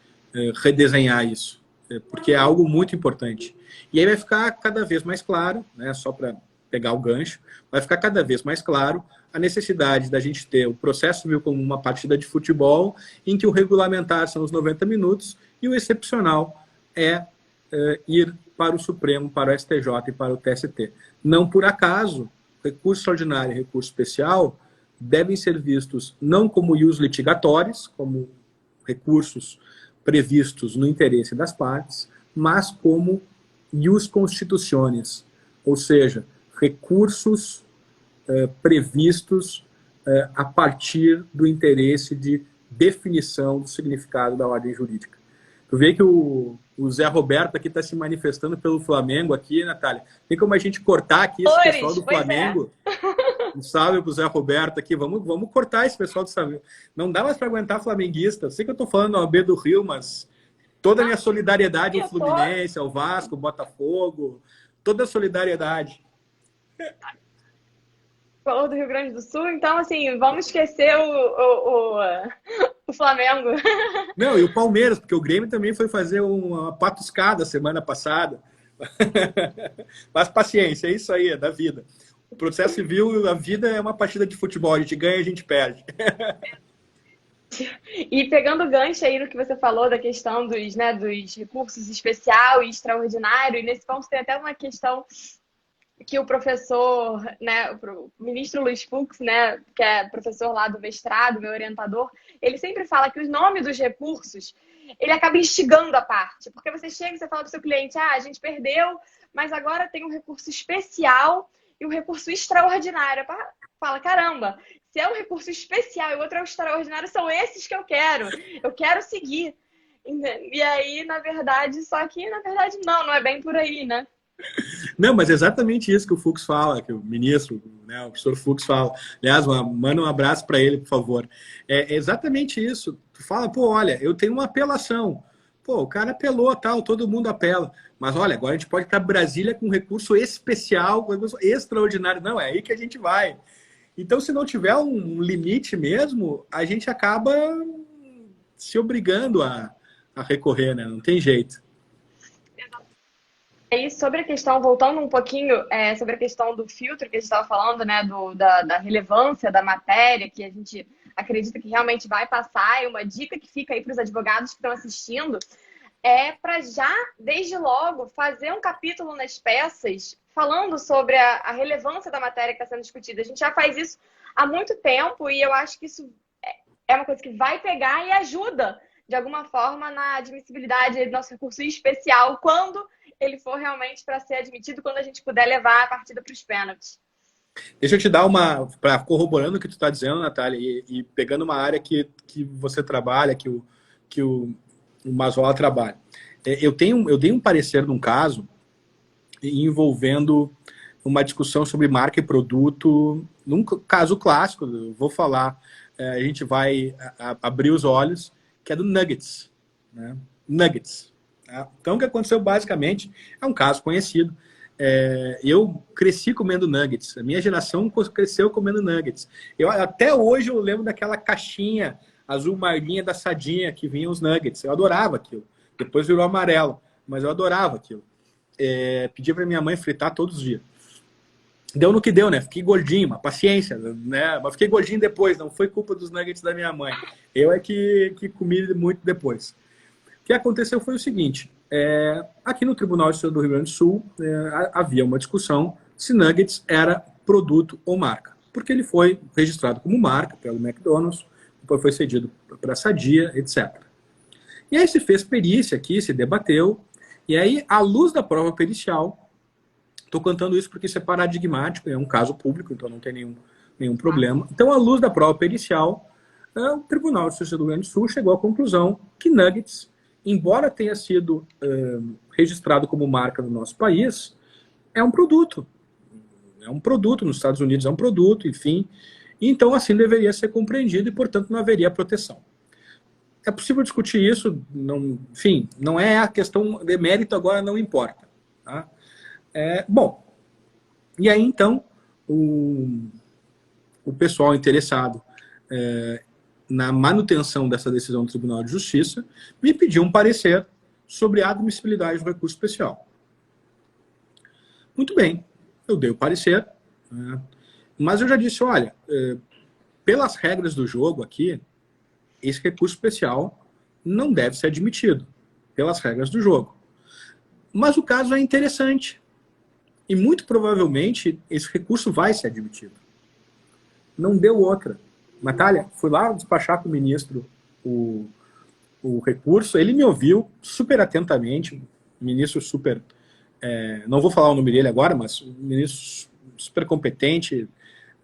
redesenhar isso, porque é algo muito importante. E aí vai ficar cada vez mais claro, né, só para pegar o gancho, vai ficar cada vez mais claro a necessidade da gente ter o processo civil como uma partida de futebol, em que o regulamentar são os 90 minutos e o excepcional é ir para o Supremo, para o STJ e para o TST. Não por acaso, recurso ordinário e recurso especial devem ser vistos não como ius litigatórios, como recursos previstos no interesse das partes, mas como ius constitutionis, ou seja, recursos previstos a partir do interesse de definição do significado da ordem jurídica. Tu vê que o Zé Roberto aqui está se manifestando pelo Flamengo aqui, Natália. Tem como a gente cortar aqui esse pessoal do Flamengo? Um salve pro Zé Roberto aqui. Vamos cortar esse pessoal do Flamengo. Não dá mais para aguentar flamenguista. Eu sei que eu estou falando da OAB do Rio, mas toda a minha solidariedade ao Fluminense, ao Vasco, ao Botafogo, toda a solidariedade. Falou do Rio Grande do Sul, então, assim, vamos esquecer o Flamengo. Não, e o Palmeiras, porque o Grêmio também foi fazer uma patuscada semana passada. Mas paciência, é isso aí, é da vida. O processo civil, a vida é uma partida de futebol, a gente ganha e a gente perde. E pegando o gancho aí no que você falou da questão dos recursos especial e extraordinário, e nesse ponto tem até uma questão que o professor, né, o ministro Luiz Fux, né, que é professor lá do mestrado, meu orientador, ele sempre fala que o nome dos recursos, ele acaba instigando a parte, porque você chega e você fala para o seu cliente, a gente perdeu, mas agora tem um recurso especial e um recurso extraordinário. Fala, caramba, se é um recurso especial e o outro é o extraordinário, são esses que eu quero seguir. E aí, na verdade, não é bem por aí, né? Não, mas é exatamente isso que o Fux fala, que o ministro, né, o professor Fux fala. Aliás, manda um abraço para ele, por favor. É exatamente isso. Tu fala, pô, olha, eu tenho uma apelação. Pô, o cara apelou, tal, todo mundo apela. Mas olha, agora a gente pode estar Brasília com recurso especial, com recurso extraordinário. Não, é aí que a gente vai. Então, se não tiver um limite mesmo, a gente acaba se obrigando a recorrer, né? Não tem jeito. E sobre a questão, voltando um pouquinho sobre a questão do filtro que a gente estava falando, né, da relevância da matéria, que a gente acredita que realmente vai passar, e uma dica que fica aí para os advogados que estão assistindo, é para já, desde logo, fazer um capítulo nas peças falando sobre a relevância da matéria que está sendo discutida. A gente já faz isso há muito tempo e eu acho que isso é uma coisa que vai pegar e ajuda, de alguma forma, na admissibilidade do nosso recurso especial, quando ele for realmente para ser admitido, quando a gente puder levar a partida para os pênaltis. Deixa eu te dar para corroborando o que tu está dizendo, Natália, e pegando uma área que você trabalha, que o Mazola trabalha. Eu dei um parecer num caso envolvendo uma discussão sobre marca e produto, num caso clássico, eu vou falar, a gente vai abrir os olhos, que é do Nuggets. Né? Nuggets. Então, o que aconteceu basicamente é um caso conhecido. Eu cresci comendo nuggets. A minha geração cresceu comendo nuggets. Até hoje eu lembro daquela caixinha azul marinha da Sadinha que vinha os nuggets. Eu adorava aquilo. Depois virou amarelo, mas eu adorava aquilo. Pedia para minha mãe fritar todos os dias. Deu no que deu, né? Fiquei gordinho, mas paciência, né? Mas fiquei gordinho depois, não foi culpa dos nuggets da minha mãe. Eu é que comi muito depois. O que aconteceu foi o seguinte, aqui no Tribunal de Justiça do Rio Grande do Sul havia uma discussão se nuggets era produto ou marca, porque ele foi registrado como marca pelo McDonald's, depois foi cedido para a Sadia, etc. E aí se fez perícia aqui, se debateu, e aí, à luz da prova pericial, estou contando isso porque isso é paradigmático, é um caso público, então não tem nenhum problema. Então, à luz da prova pericial, o Tribunal de Justiça do Rio Grande do Sul chegou à conclusão que nuggets, embora tenha sido registrado como marca no nosso país, é um produto. É um produto, nos Estados Unidos é um produto, enfim. Então, assim deveria ser compreendido e, portanto, não haveria proteção. É possível discutir isso, enfim, não é a questão de mérito agora, não importa. Tá? Bom, e aí, então, o pessoal interessado na manutenção dessa decisão do Tribunal de Justiça, me pediu um parecer sobre a admissibilidade do recurso especial. Muito bem, eu dei o parecer, né? Mas eu já disse, olha, pelas regras do jogo aqui, esse recurso especial não deve ser admitido, pelas regras do jogo. Mas o caso é interessante, e muito provavelmente esse recurso vai ser admitido. Não deu outra. Natália, fui lá despachar com o ministro o recurso, ele me ouviu super atentamente, o ministro super, não vou falar o nome dele agora, mas o ministro super competente,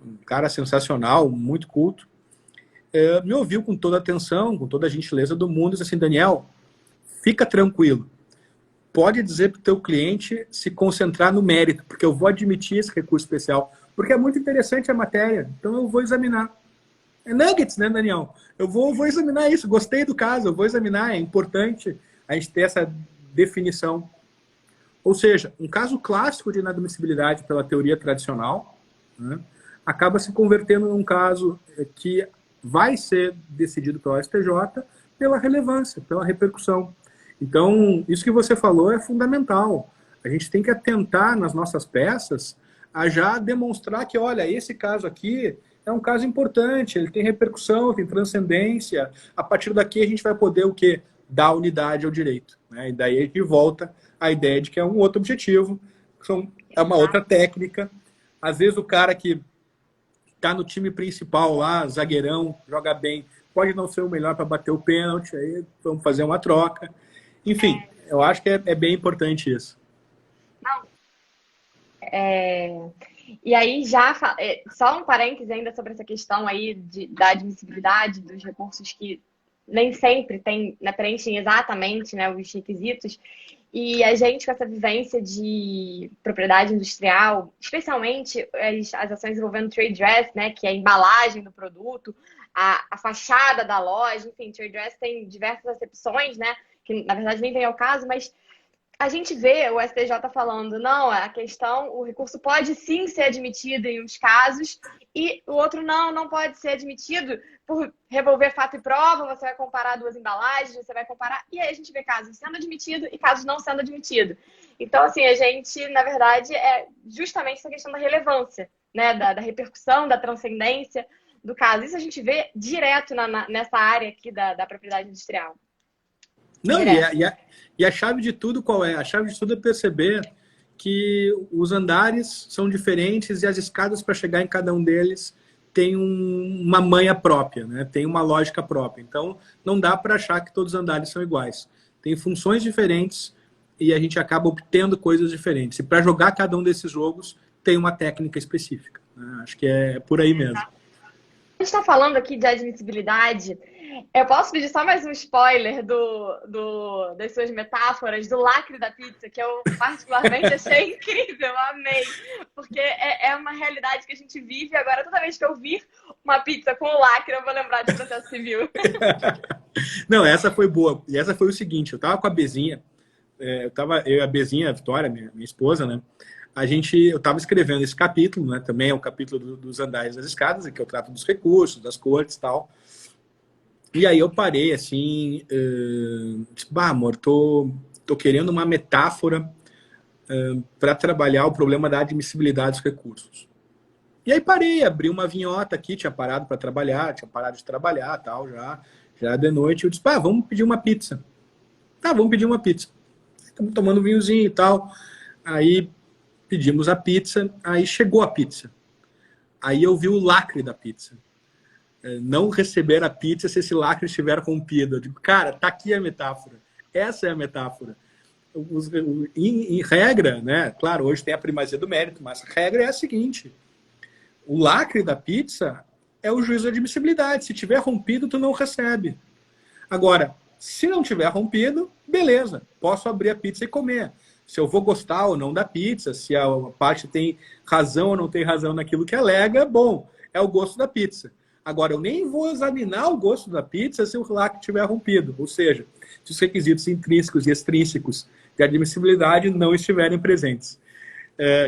um cara sensacional, muito culto, me ouviu com toda a atenção, com toda a gentileza do mundo, e disse assim, Daniel, fica tranquilo, pode dizer para o teu cliente se concentrar no mérito, porque eu vou admitir esse recurso especial, porque é muito interessante a matéria, então eu vou examinar. É nuggets, né, Daniel? Eu vou examinar isso, gostei do caso, eu vou examinar, é importante a gente ter essa definição. Ou seja, um caso clássico de inadmissibilidade pela teoria tradicional, né, acaba se convertendo num caso que vai ser decidido pela STJ pela relevância, pela repercussão. Então, isso que você falou é fundamental. A gente tem que atentar nas nossas peças a já demonstrar que, olha, esse caso aqui é um caso importante, ele tem repercussão, tem transcendência. A partir daqui a gente vai poder o quê? Dar unidade ao direito. Né? E daí a gente volta à ideia de que é um outro objetivo, que são é uma outra técnica. Às vezes o cara que está no time principal lá, zagueirão, joga bem, pode não ser o melhor para bater o pênalti, aí vamos fazer uma troca. Enfim, eu acho que é bem importante isso. Não, é, e aí só um parêntese ainda sobre essa questão aí da admissibilidade dos recursos que nem sempre tem, né, preenchem exatamente, né, os requisitos. E a gente, com essa vivência de propriedade industrial, especialmente as ações envolvendo trade dress, né, que é a embalagem do produto, a fachada da loja, enfim, trade dress tem diversas acepções, né, que na verdade nem vem ao caso, mas a gente vê o STJ falando, não, a questão, o recurso pode sim ser admitido em uns casos e o outro não pode ser admitido por revolver fato e prova, você vai comparar duas embalagens, você vai comparar, e aí a gente vê casos sendo admitido e casos não sendo admitido. Então, assim, a gente, na verdade, é justamente essa questão da relevância, né, da repercussão, da transcendência do caso. Isso a gente vê direto nessa área aqui da propriedade industrial. Não, e a chave de tudo qual é? A chave de tudo é perceber que os andares são diferentes e as escadas para chegar em cada um deles tem uma manha própria, né? Tem uma lógica própria. Então, não dá para achar que todos os andares são iguais. Tem funções diferentes e a gente acaba obtendo coisas diferentes. E para jogar cada um desses jogos, tem uma técnica específica, né? Acho que é por aí mesmo. A gente está falando aqui de admissibilidade. Eu posso pedir só mais um spoiler das suas metáforas, do lacre da pizza, que eu particularmente achei incrível, eu amei. Porque é uma realidade que a gente vive. Agora, toda vez que eu vir uma pizza com o lacre, eu vou lembrar de processo civil. Não, essa foi boa. E essa foi o seguinte, eu tava com a Bezinha, eu e a Bezinha, a Vitória, minha esposa, né? Eu estava escrevendo esse capítulo, né? Também é o capítulo dos andares das escadas, em que eu trato dos recursos, das cortes e tal. E aí eu parei assim, disse, amor, tô querendo uma metáfora para trabalhar o problema da admissibilidade dos recursos. E aí parei, abri uma vinhota aqui, tinha parado para trabalhar, tinha parado de trabalhar, tal, já de noite. Eu disse, vamos pedir uma pizza. Tá, vamos pedir uma pizza. Estamos tomando um vinhozinho e tal. Aí pedimos a pizza, aí chegou a pizza. Aí eu vi o lacre da pizza. Não receber a pizza se esse lacre estiver rompido. Eu digo, cara, tá aqui a metáfora. Essa é a metáfora. Em regra, né? Claro, hoje tem a primazia do mérito, mas a regra é a seguinte. O lacre da pizza é o juízo de admissibilidade. Se tiver rompido, tu não recebe. Agora, se não tiver rompido, beleza. Posso abrir a pizza e comer. Se eu vou gostar ou não da pizza, se a parte tem razão ou não tem razão naquilo que alega, bom, é o gosto da pizza. Agora, eu nem vou examinar o gosto da pizza se o lacre estiver rompido. Ou seja, se os requisitos intrínsecos e extrínsecos de admissibilidade não estiverem presentes.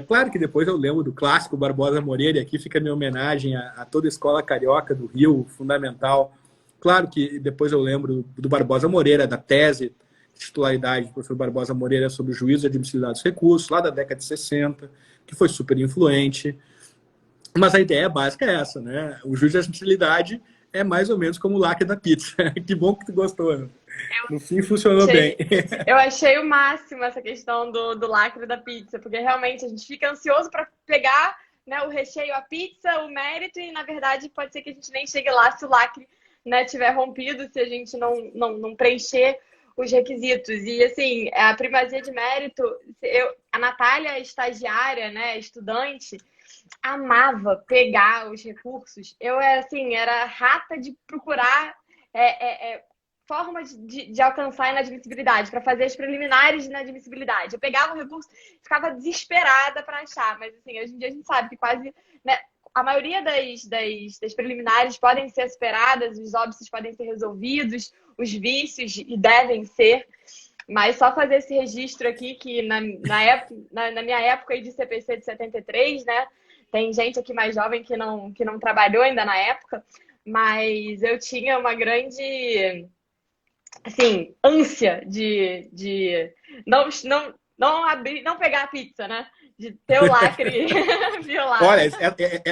Claro que depois eu lembro do clássico Barbosa Moreira, e aqui fica a minha homenagem a toda a escola carioca do Rio, fundamental. Claro que depois eu lembro do Barbosa Moreira, da tese de titularidade do professor Barbosa Moreira sobre o juízo de admissibilidade dos recursos, lá da década de 60, que foi super influente. Mas a ideia básica é essa, né? O juízo de admissibilidade é mais ou menos como o lacre da pizza. Que bom que tu gostou, né? No fim, funcionou bem. Eu achei o máximo essa questão do lacre da pizza, porque realmente a gente fica ansioso para pegar, né, o recheio, a pizza, o mérito, e na verdade pode ser que a gente nem chegue lá se o lacre, né, tiver rompido, se a gente não preencher os requisitos. E assim, a primazia de mérito, a Natália, estagiária, né, estudante, amava pegar os recursos. Eu era rata de procurar forma de alcançar a inadmissibilidade, para fazer as preliminares de inadmissibilidade. Eu pegava o recurso e ficava desesperada para achar, mas assim, hoje em dia a gente sabe que quase, né, a maioria das preliminares podem ser superadas, os óbices podem ser resolvidos, os vícios e devem ser, mas só fazer esse registro aqui, que na minha época aí de CPC de 73, né, tem gente aqui mais jovem que não trabalhou ainda na época, mas eu tinha uma grande, assim, ânsia de não abrir, não pegar a pizza, né? De ter o lacre violado. Olha,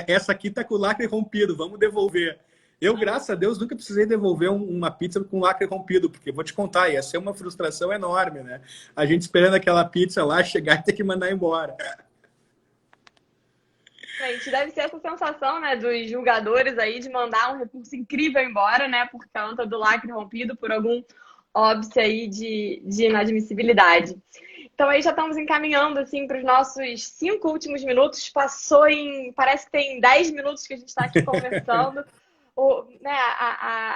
essa aqui tá com o lacre rompido, vamos devolver. Eu, graças a Deus, nunca precisei devolver uma pizza com lacre rompido, porque vou te contar, ia ser uma frustração enorme, né? A gente esperando aquela pizza lá chegar e ter que mandar embora. Gente, deve ser essa sensação, né, dos julgadores aí de mandar um recurso incrível embora, né, por conta do lacre rompido, por algum óbice aí de inadmissibilidade. Então aí já estamos encaminhando assim para os nossos 5 últimos minutos. Passou em, parece que tem 10 minutos que a gente está aqui conversando. Né,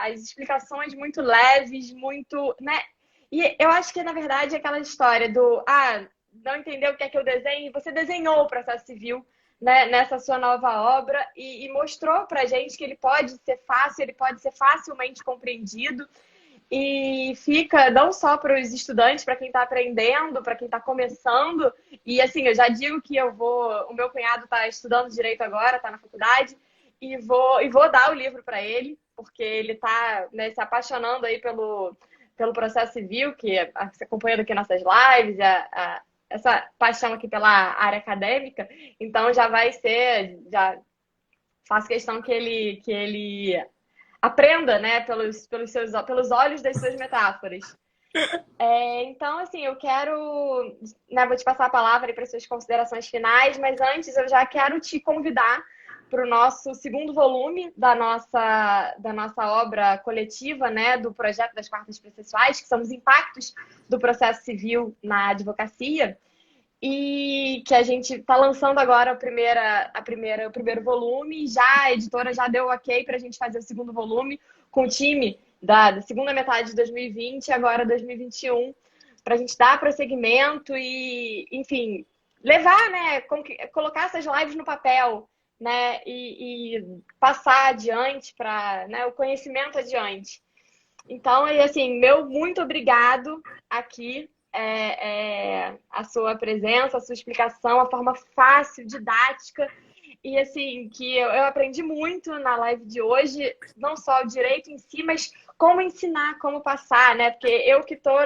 as explicações muito leves, muito, né? E eu acho que na verdade é aquela história do não entendeu o que é que eu desenho. Você desenhou o processo civil, né, nessa sua nova obra e mostrou para gente que ele pode ser fácil, ele pode ser facilmente compreendido. E fica não só para os estudantes, para quem está aprendendo, para quem está começando. E assim, eu já digo que o meu cunhado está estudando direito agora, está na faculdade, e vou dar o livro para ele, porque ele está, né, se apaixonando aí pelo processo civil, que você acompanhando aqui nossas lives, essa paixão aqui pela área acadêmica. Então já faço questão que ele aprenda, né, pelos olhos das suas metáforas. Então, assim, eu quero, né, vou te passar a palavra para as suas considerações finais, mas antes eu já quero te convidar para o nosso segundo volume da nossa obra coletiva, né, do projeto das quartas processuais, que são os impactos do processo civil na advocacia. E que a gente está lançando agora o primeiro volume. Já a editora já deu ok para a gente fazer o segundo volume com o time da segunda metade de 2020 e agora 2021, para a gente dar prosseguimento e, enfim, levar, né, colocar essas lives no papel, né, e passar adiante para, né, o conhecimento adiante. Então, assim, meu muito obrigado aqui. A sua presença, a sua explicação, a forma fácil, didática e assim, que eu aprendi muito na live de hoje, não só o direito em si, mas como ensinar, como passar, né? Porque eu que estou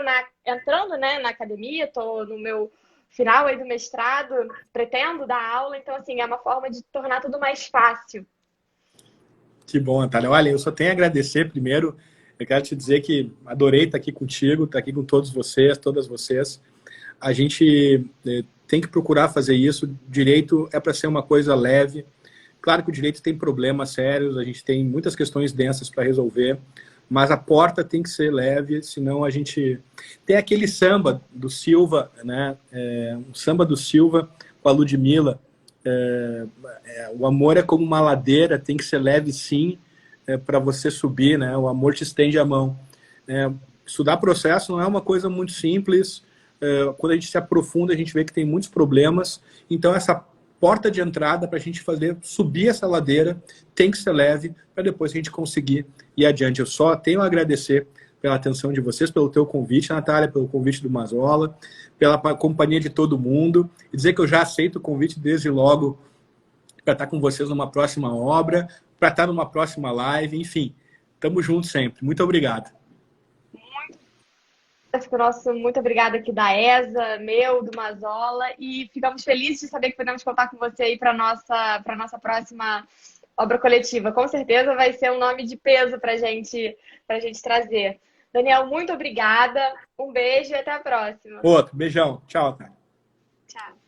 entrando, né, na academia, estou no meu final aí do mestrado, pretendo dar aula, então assim, é uma forma de tornar tudo mais fácil. Que bom, Natália. Olha, eu só tenho a agradecer primeiro. Eu quero te dizer que adorei estar aqui contigo, estar aqui com todos vocês, todas vocês. A gente tem que procurar fazer isso. Direito é para ser uma coisa leve. Claro que o direito tem problemas sérios, a gente tem muitas questões densas para resolver, mas a porta tem que ser leve, senão a gente... Tem aquele samba do Silva, né? Um samba do Silva com a Ludmilla. O amor é como uma ladeira, tem que ser leve sim, para você subir, né? O amor te estende a mão. Estudar processo não é uma coisa muito simples. Quando a gente se aprofunda, a gente vê que tem muitos problemas. Então, essa porta de entrada para a gente fazer subir essa ladeira tem que ser leve para depois a gente conseguir ir adiante. Eu só tenho a agradecer pela atenção de vocês, pelo teu convite, Natália, pelo convite do Mazola, pela companhia de todo mundo, e dizer que eu já aceito o convite desde logo para estar com vocês numa próxima obra, para estar numa próxima live, enfim, estamos juntos sempre. Muito obrigado. Muito obrigada aqui da ESA, do Mazola, e ficamos felizes de saber que podemos contar com você aí para nossa próxima obra coletiva. Com certeza vai ser um nome de peso para gente trazer. Daniel, muito obrigada, um beijo e até a próxima. Outro, beijão. Tchau, Natália. Tchau.